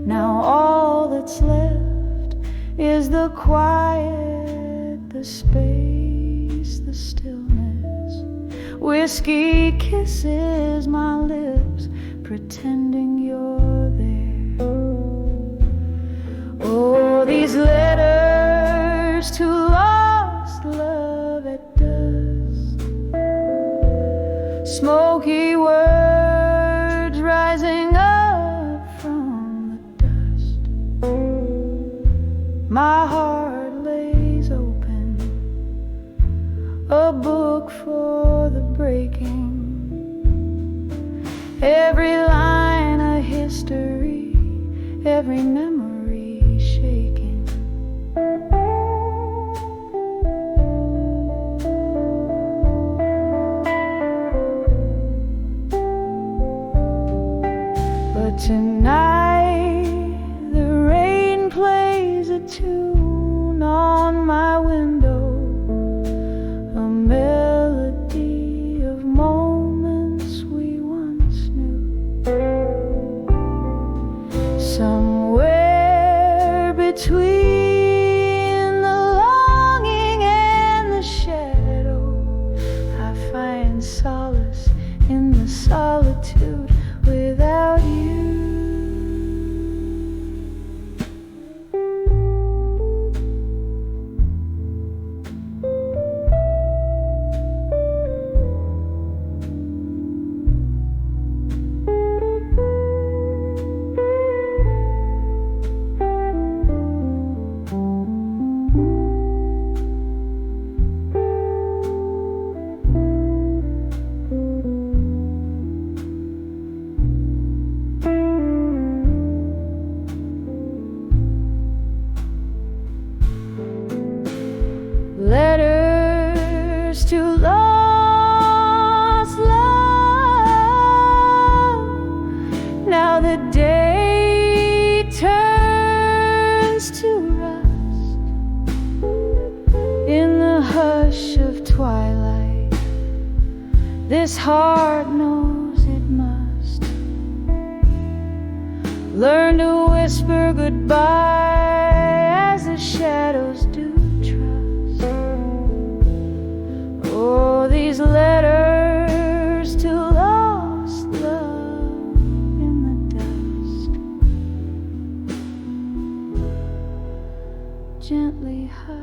Now all that's left is the quiet, the space, the stillness. Whiskey kisses my lips, pretending you're there. Oh, these letters to lost love at dusk, smoky words rising up from the dust. My heart lays open, a book for the breaking. Every line a history, every memory shaking. But tonight the rain plays a tune on my window, a melody of moments we once knew. Somewhere between the longing and the shadow, I find solace in the solitude without you. Letters to lost love. Now the day turns to rust in the hush of twilight. This heart knows it must learn to whisper goodbye as the shadows do. Oh, these letters to lost love in the dust, gently hide.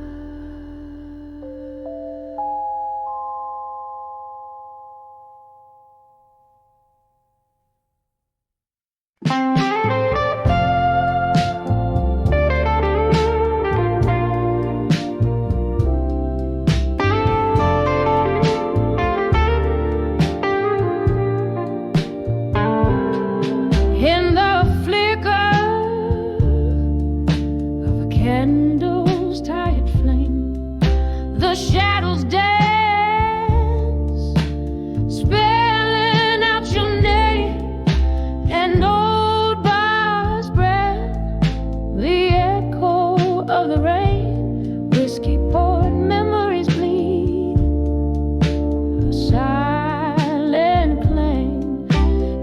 silent claim.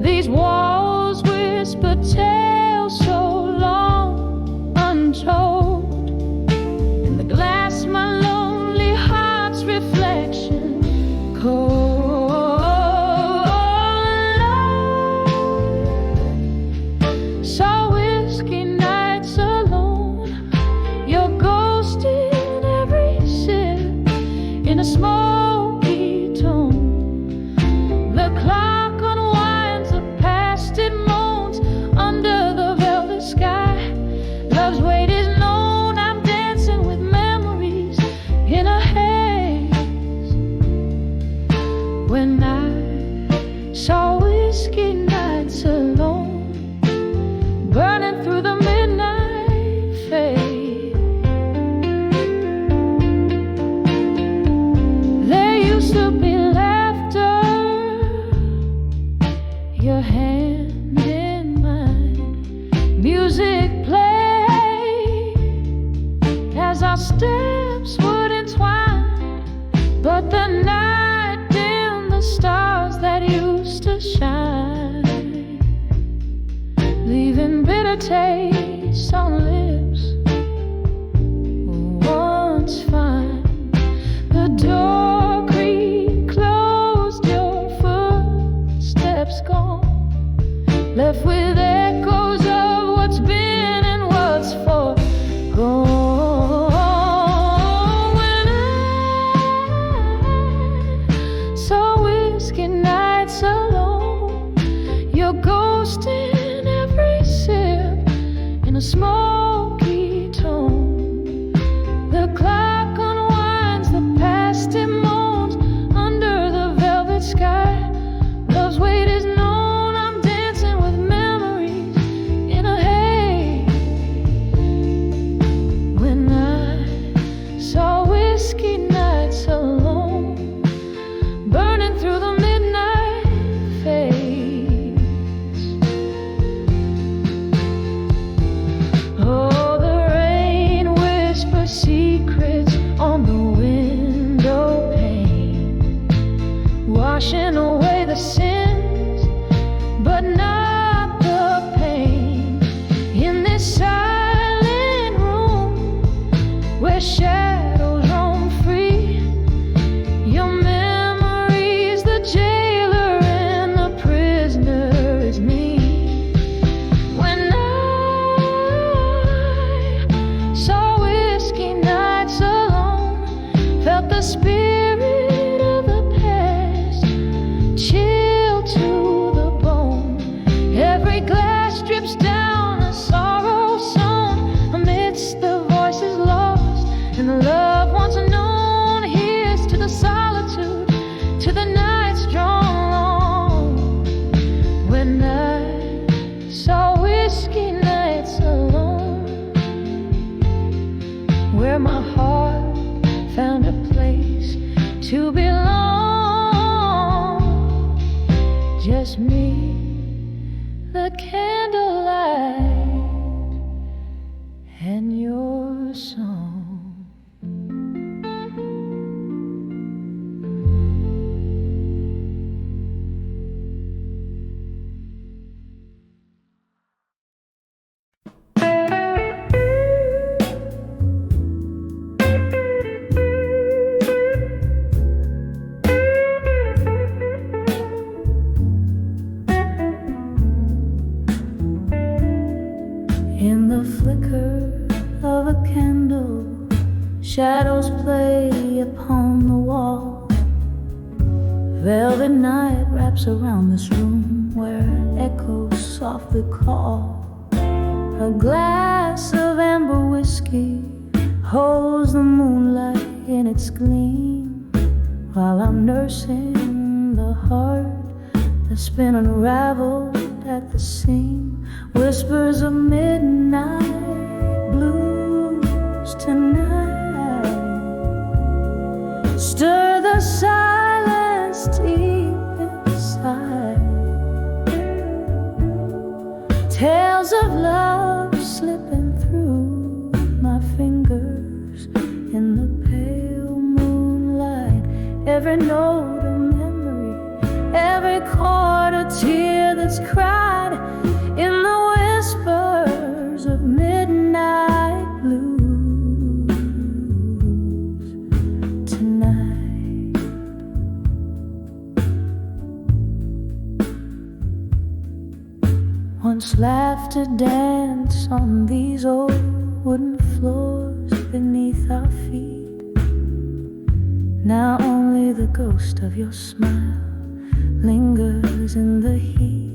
These walls whisper tales so long untold. In the glass, my lonely heart's reflection cold. Saw whiskey nights alone, your ghost in every sip, in a smoky tone. The clock unwinds, the past it moans under the velvet sky. Love's weight is known, I'm dancing with memories in a haze. When I saw whiskey nights alone, burning through the midnight fade. There used to be laughter, your hand in mine. Music played as our steps would entwine. But the night dimmed the stars that used to shine, leaving bitter tastes on lips once fine. The door creaked closed, your footsteps gone, left with echoes of what's been and what's forgone. When I saw whiskey nights alone, your ghost in every sip, in a smoky tone. The clock unwinds, the past it moans under the velvet sky. Love's weight is known, I'm dancing with memories in a haze. When I saw whiskey nights alone, burning through the midnight fades. Oh, the rain whispers secrets on the window pane, washing away the sins, but not the pain. In this silent room where shadows roam free, your memory's the jailer and the prisoner is me. When I saw whiskey nights alone, felt the spirit of the past chill to the bone. Every glass drips down a sorrow sown amidst the voices lost, and the love once known. Here's to the solitude, to the nights drawn long. When I saw whiskey nights alone, where my heart found a place to belong. Just me, the candlelight, and your song. In the flicker of a candle, shadows play upon the wall. Velvet night wraps around this room where echoes softly call. A glass of amber whiskey holds the moonlight in its gleam, while I'm nursing the heart that's been unraveled at the seam. Whispers of midnight blues tonight stir the silence deep inside. Tales of love slipping through my fingers in the pale moonlight. Every note a memory. every chord a tear that's cried in the whispers of midnight blues. Tonight, once laughter danced on these old wooden floors beneath our feet. Now only the ghost of your smile lingers in the heat.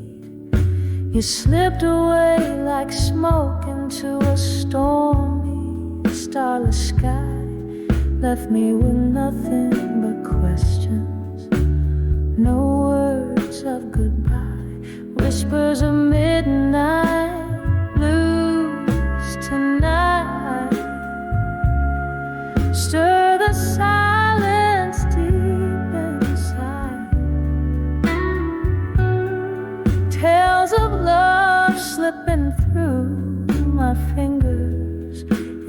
You slipped away like smoke into a stormy, starless sky. Left me with nothing but questions, no words of goodbye. Whispers of midnight blues tonight. Stir the silence deep inside. Tales of love slipping through my fingers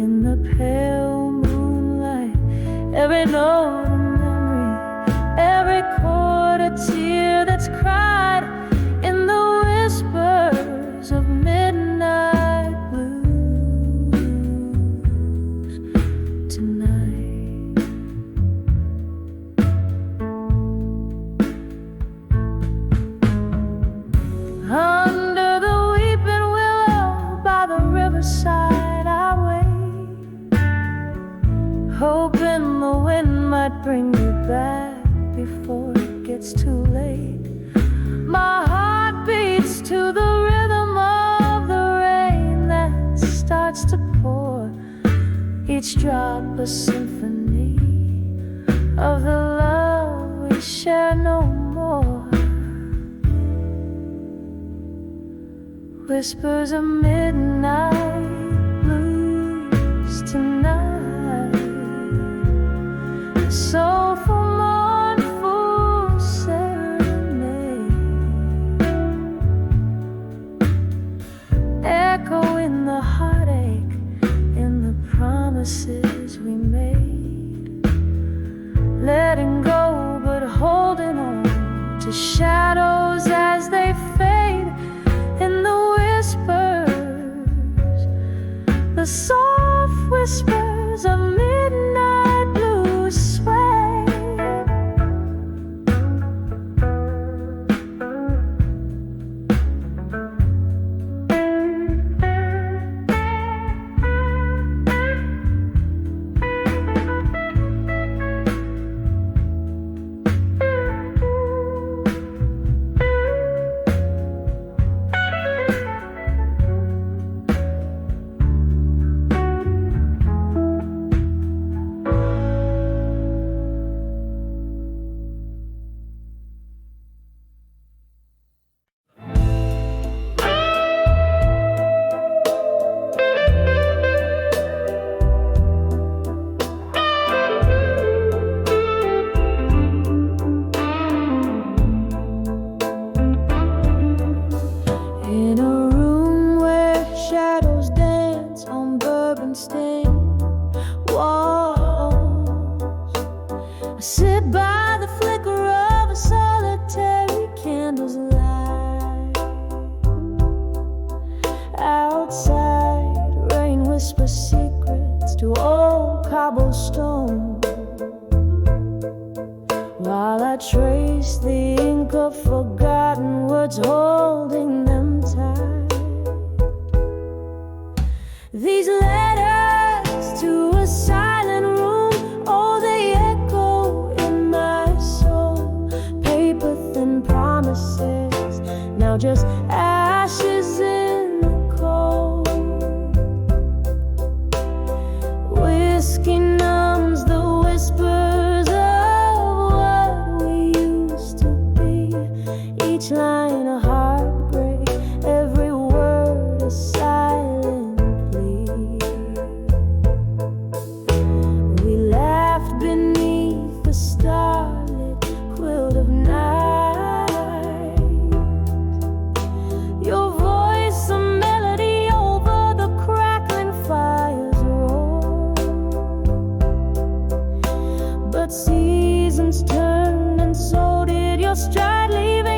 in the pale moonlight. Every note a memory, every chord a tear that's cried in the whispers of midnight blues tonight. Under the weeping willow by the riverside I wait, hoping the wind might bring you back before it gets too late. My heart beats to the rhythm of the rain that starts to pour, each drop a symphony of the love we share no more. Whispers of midnight blues tonight. Soulful, mournful serenade, echo in the heartache, in the promises we made. Letting go but holding on to shadows as they fade. In the whispers, the soft whispers of midnight blues sway. I sit by the flicker of a solitary candle's light. Outside, rain whispers secrets to old cobblestone, while I trace the ink of forgotten words, holding them tight. These letters to a silent room, oh, they echo in my soul. Paper thin promises, now just ashes in the cold. Whiskey numbs the whispers of what we used to be. Each line a heartbreak, every word a silent plea. We laughed beneath the starlit quilt of night. Your voice a melody over the crackling fire's roar. But seasons turned and so did your stride, leaving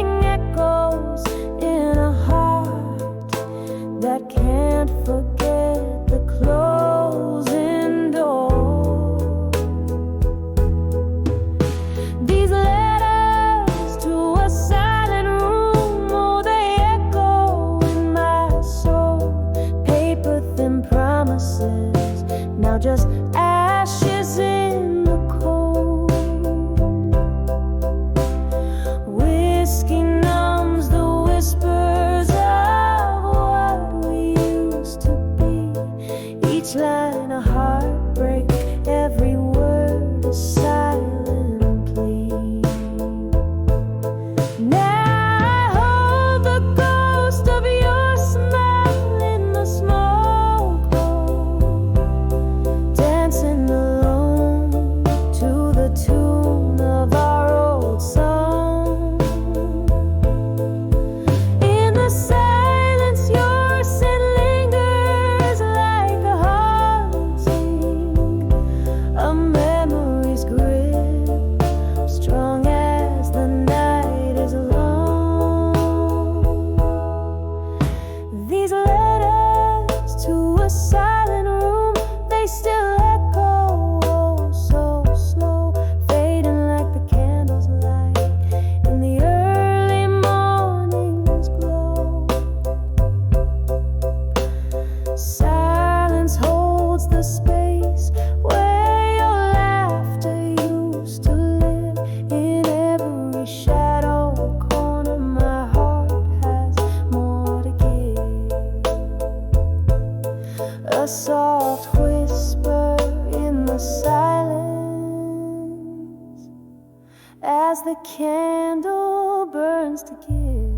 candle burns to give.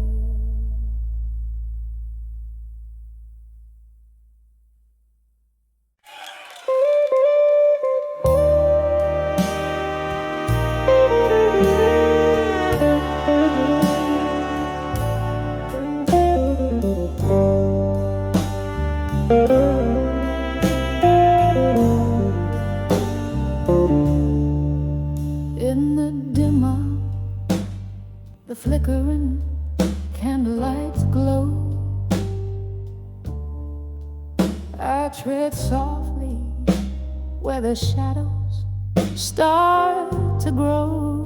In the dimmer, the flickering candlelight's glow, I tread softly where the shadows start to grow.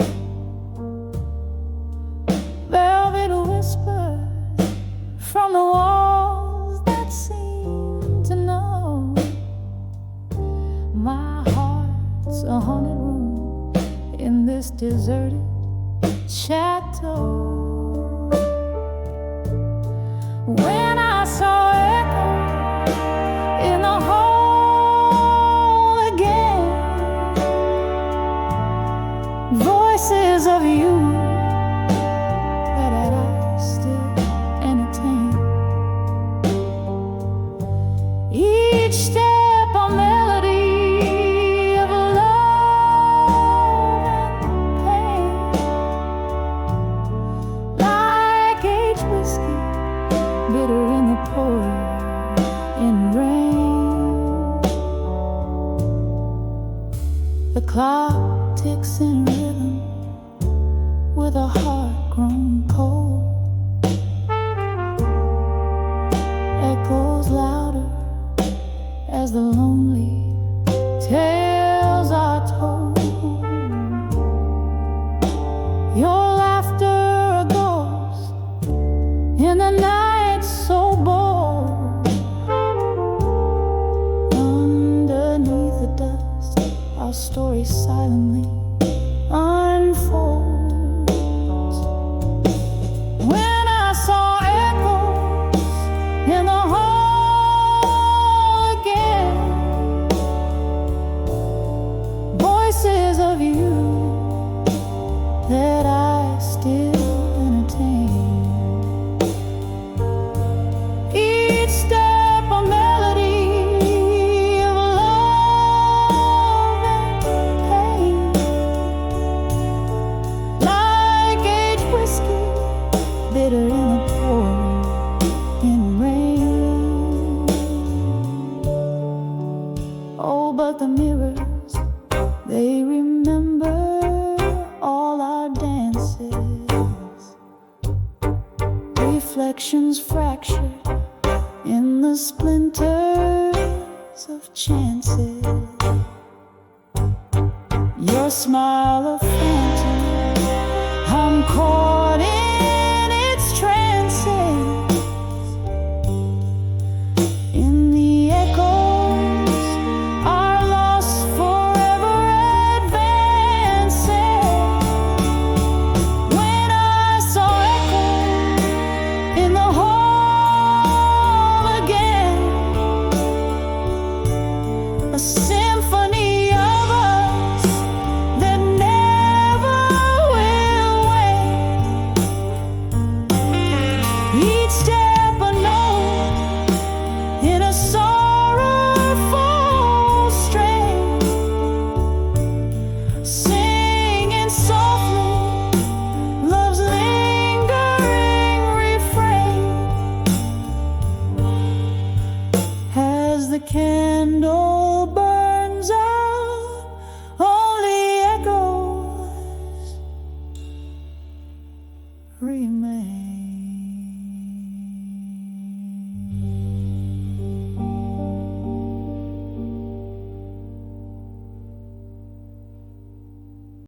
Velvet whispers from the walls that seem to know my heart's a haunted room in this deserted chateau. When I saw echo in the hall again, voices of you that I still entertain. Each step a melody of love and pain, like aged whiskey, bitter in the pouring rain. The clock ticks in rhythm with a heart grown cold, echoes louder as the lonely tales are told. Your laughter a ghost in the night so bold. Underneath the dust, our story silently unfolds. When I saw echoes in the hall again, voices of you that I still entertain. Each step a melody of love and pain, like aged whiskey, bitter in the pouring rain. Oh, but the mirrors, they remember all our dances, reflections fractured in the splinters of chances. Your smile a phantom, I'm caught in its trances. In the echoes, our lost forever advances. When I saw echo in the hall again, a symphony of us that never will wane. Each step a note in a sorrowful strain, singing softly love's lingering refrain. As the candle burns out, only echoes remain.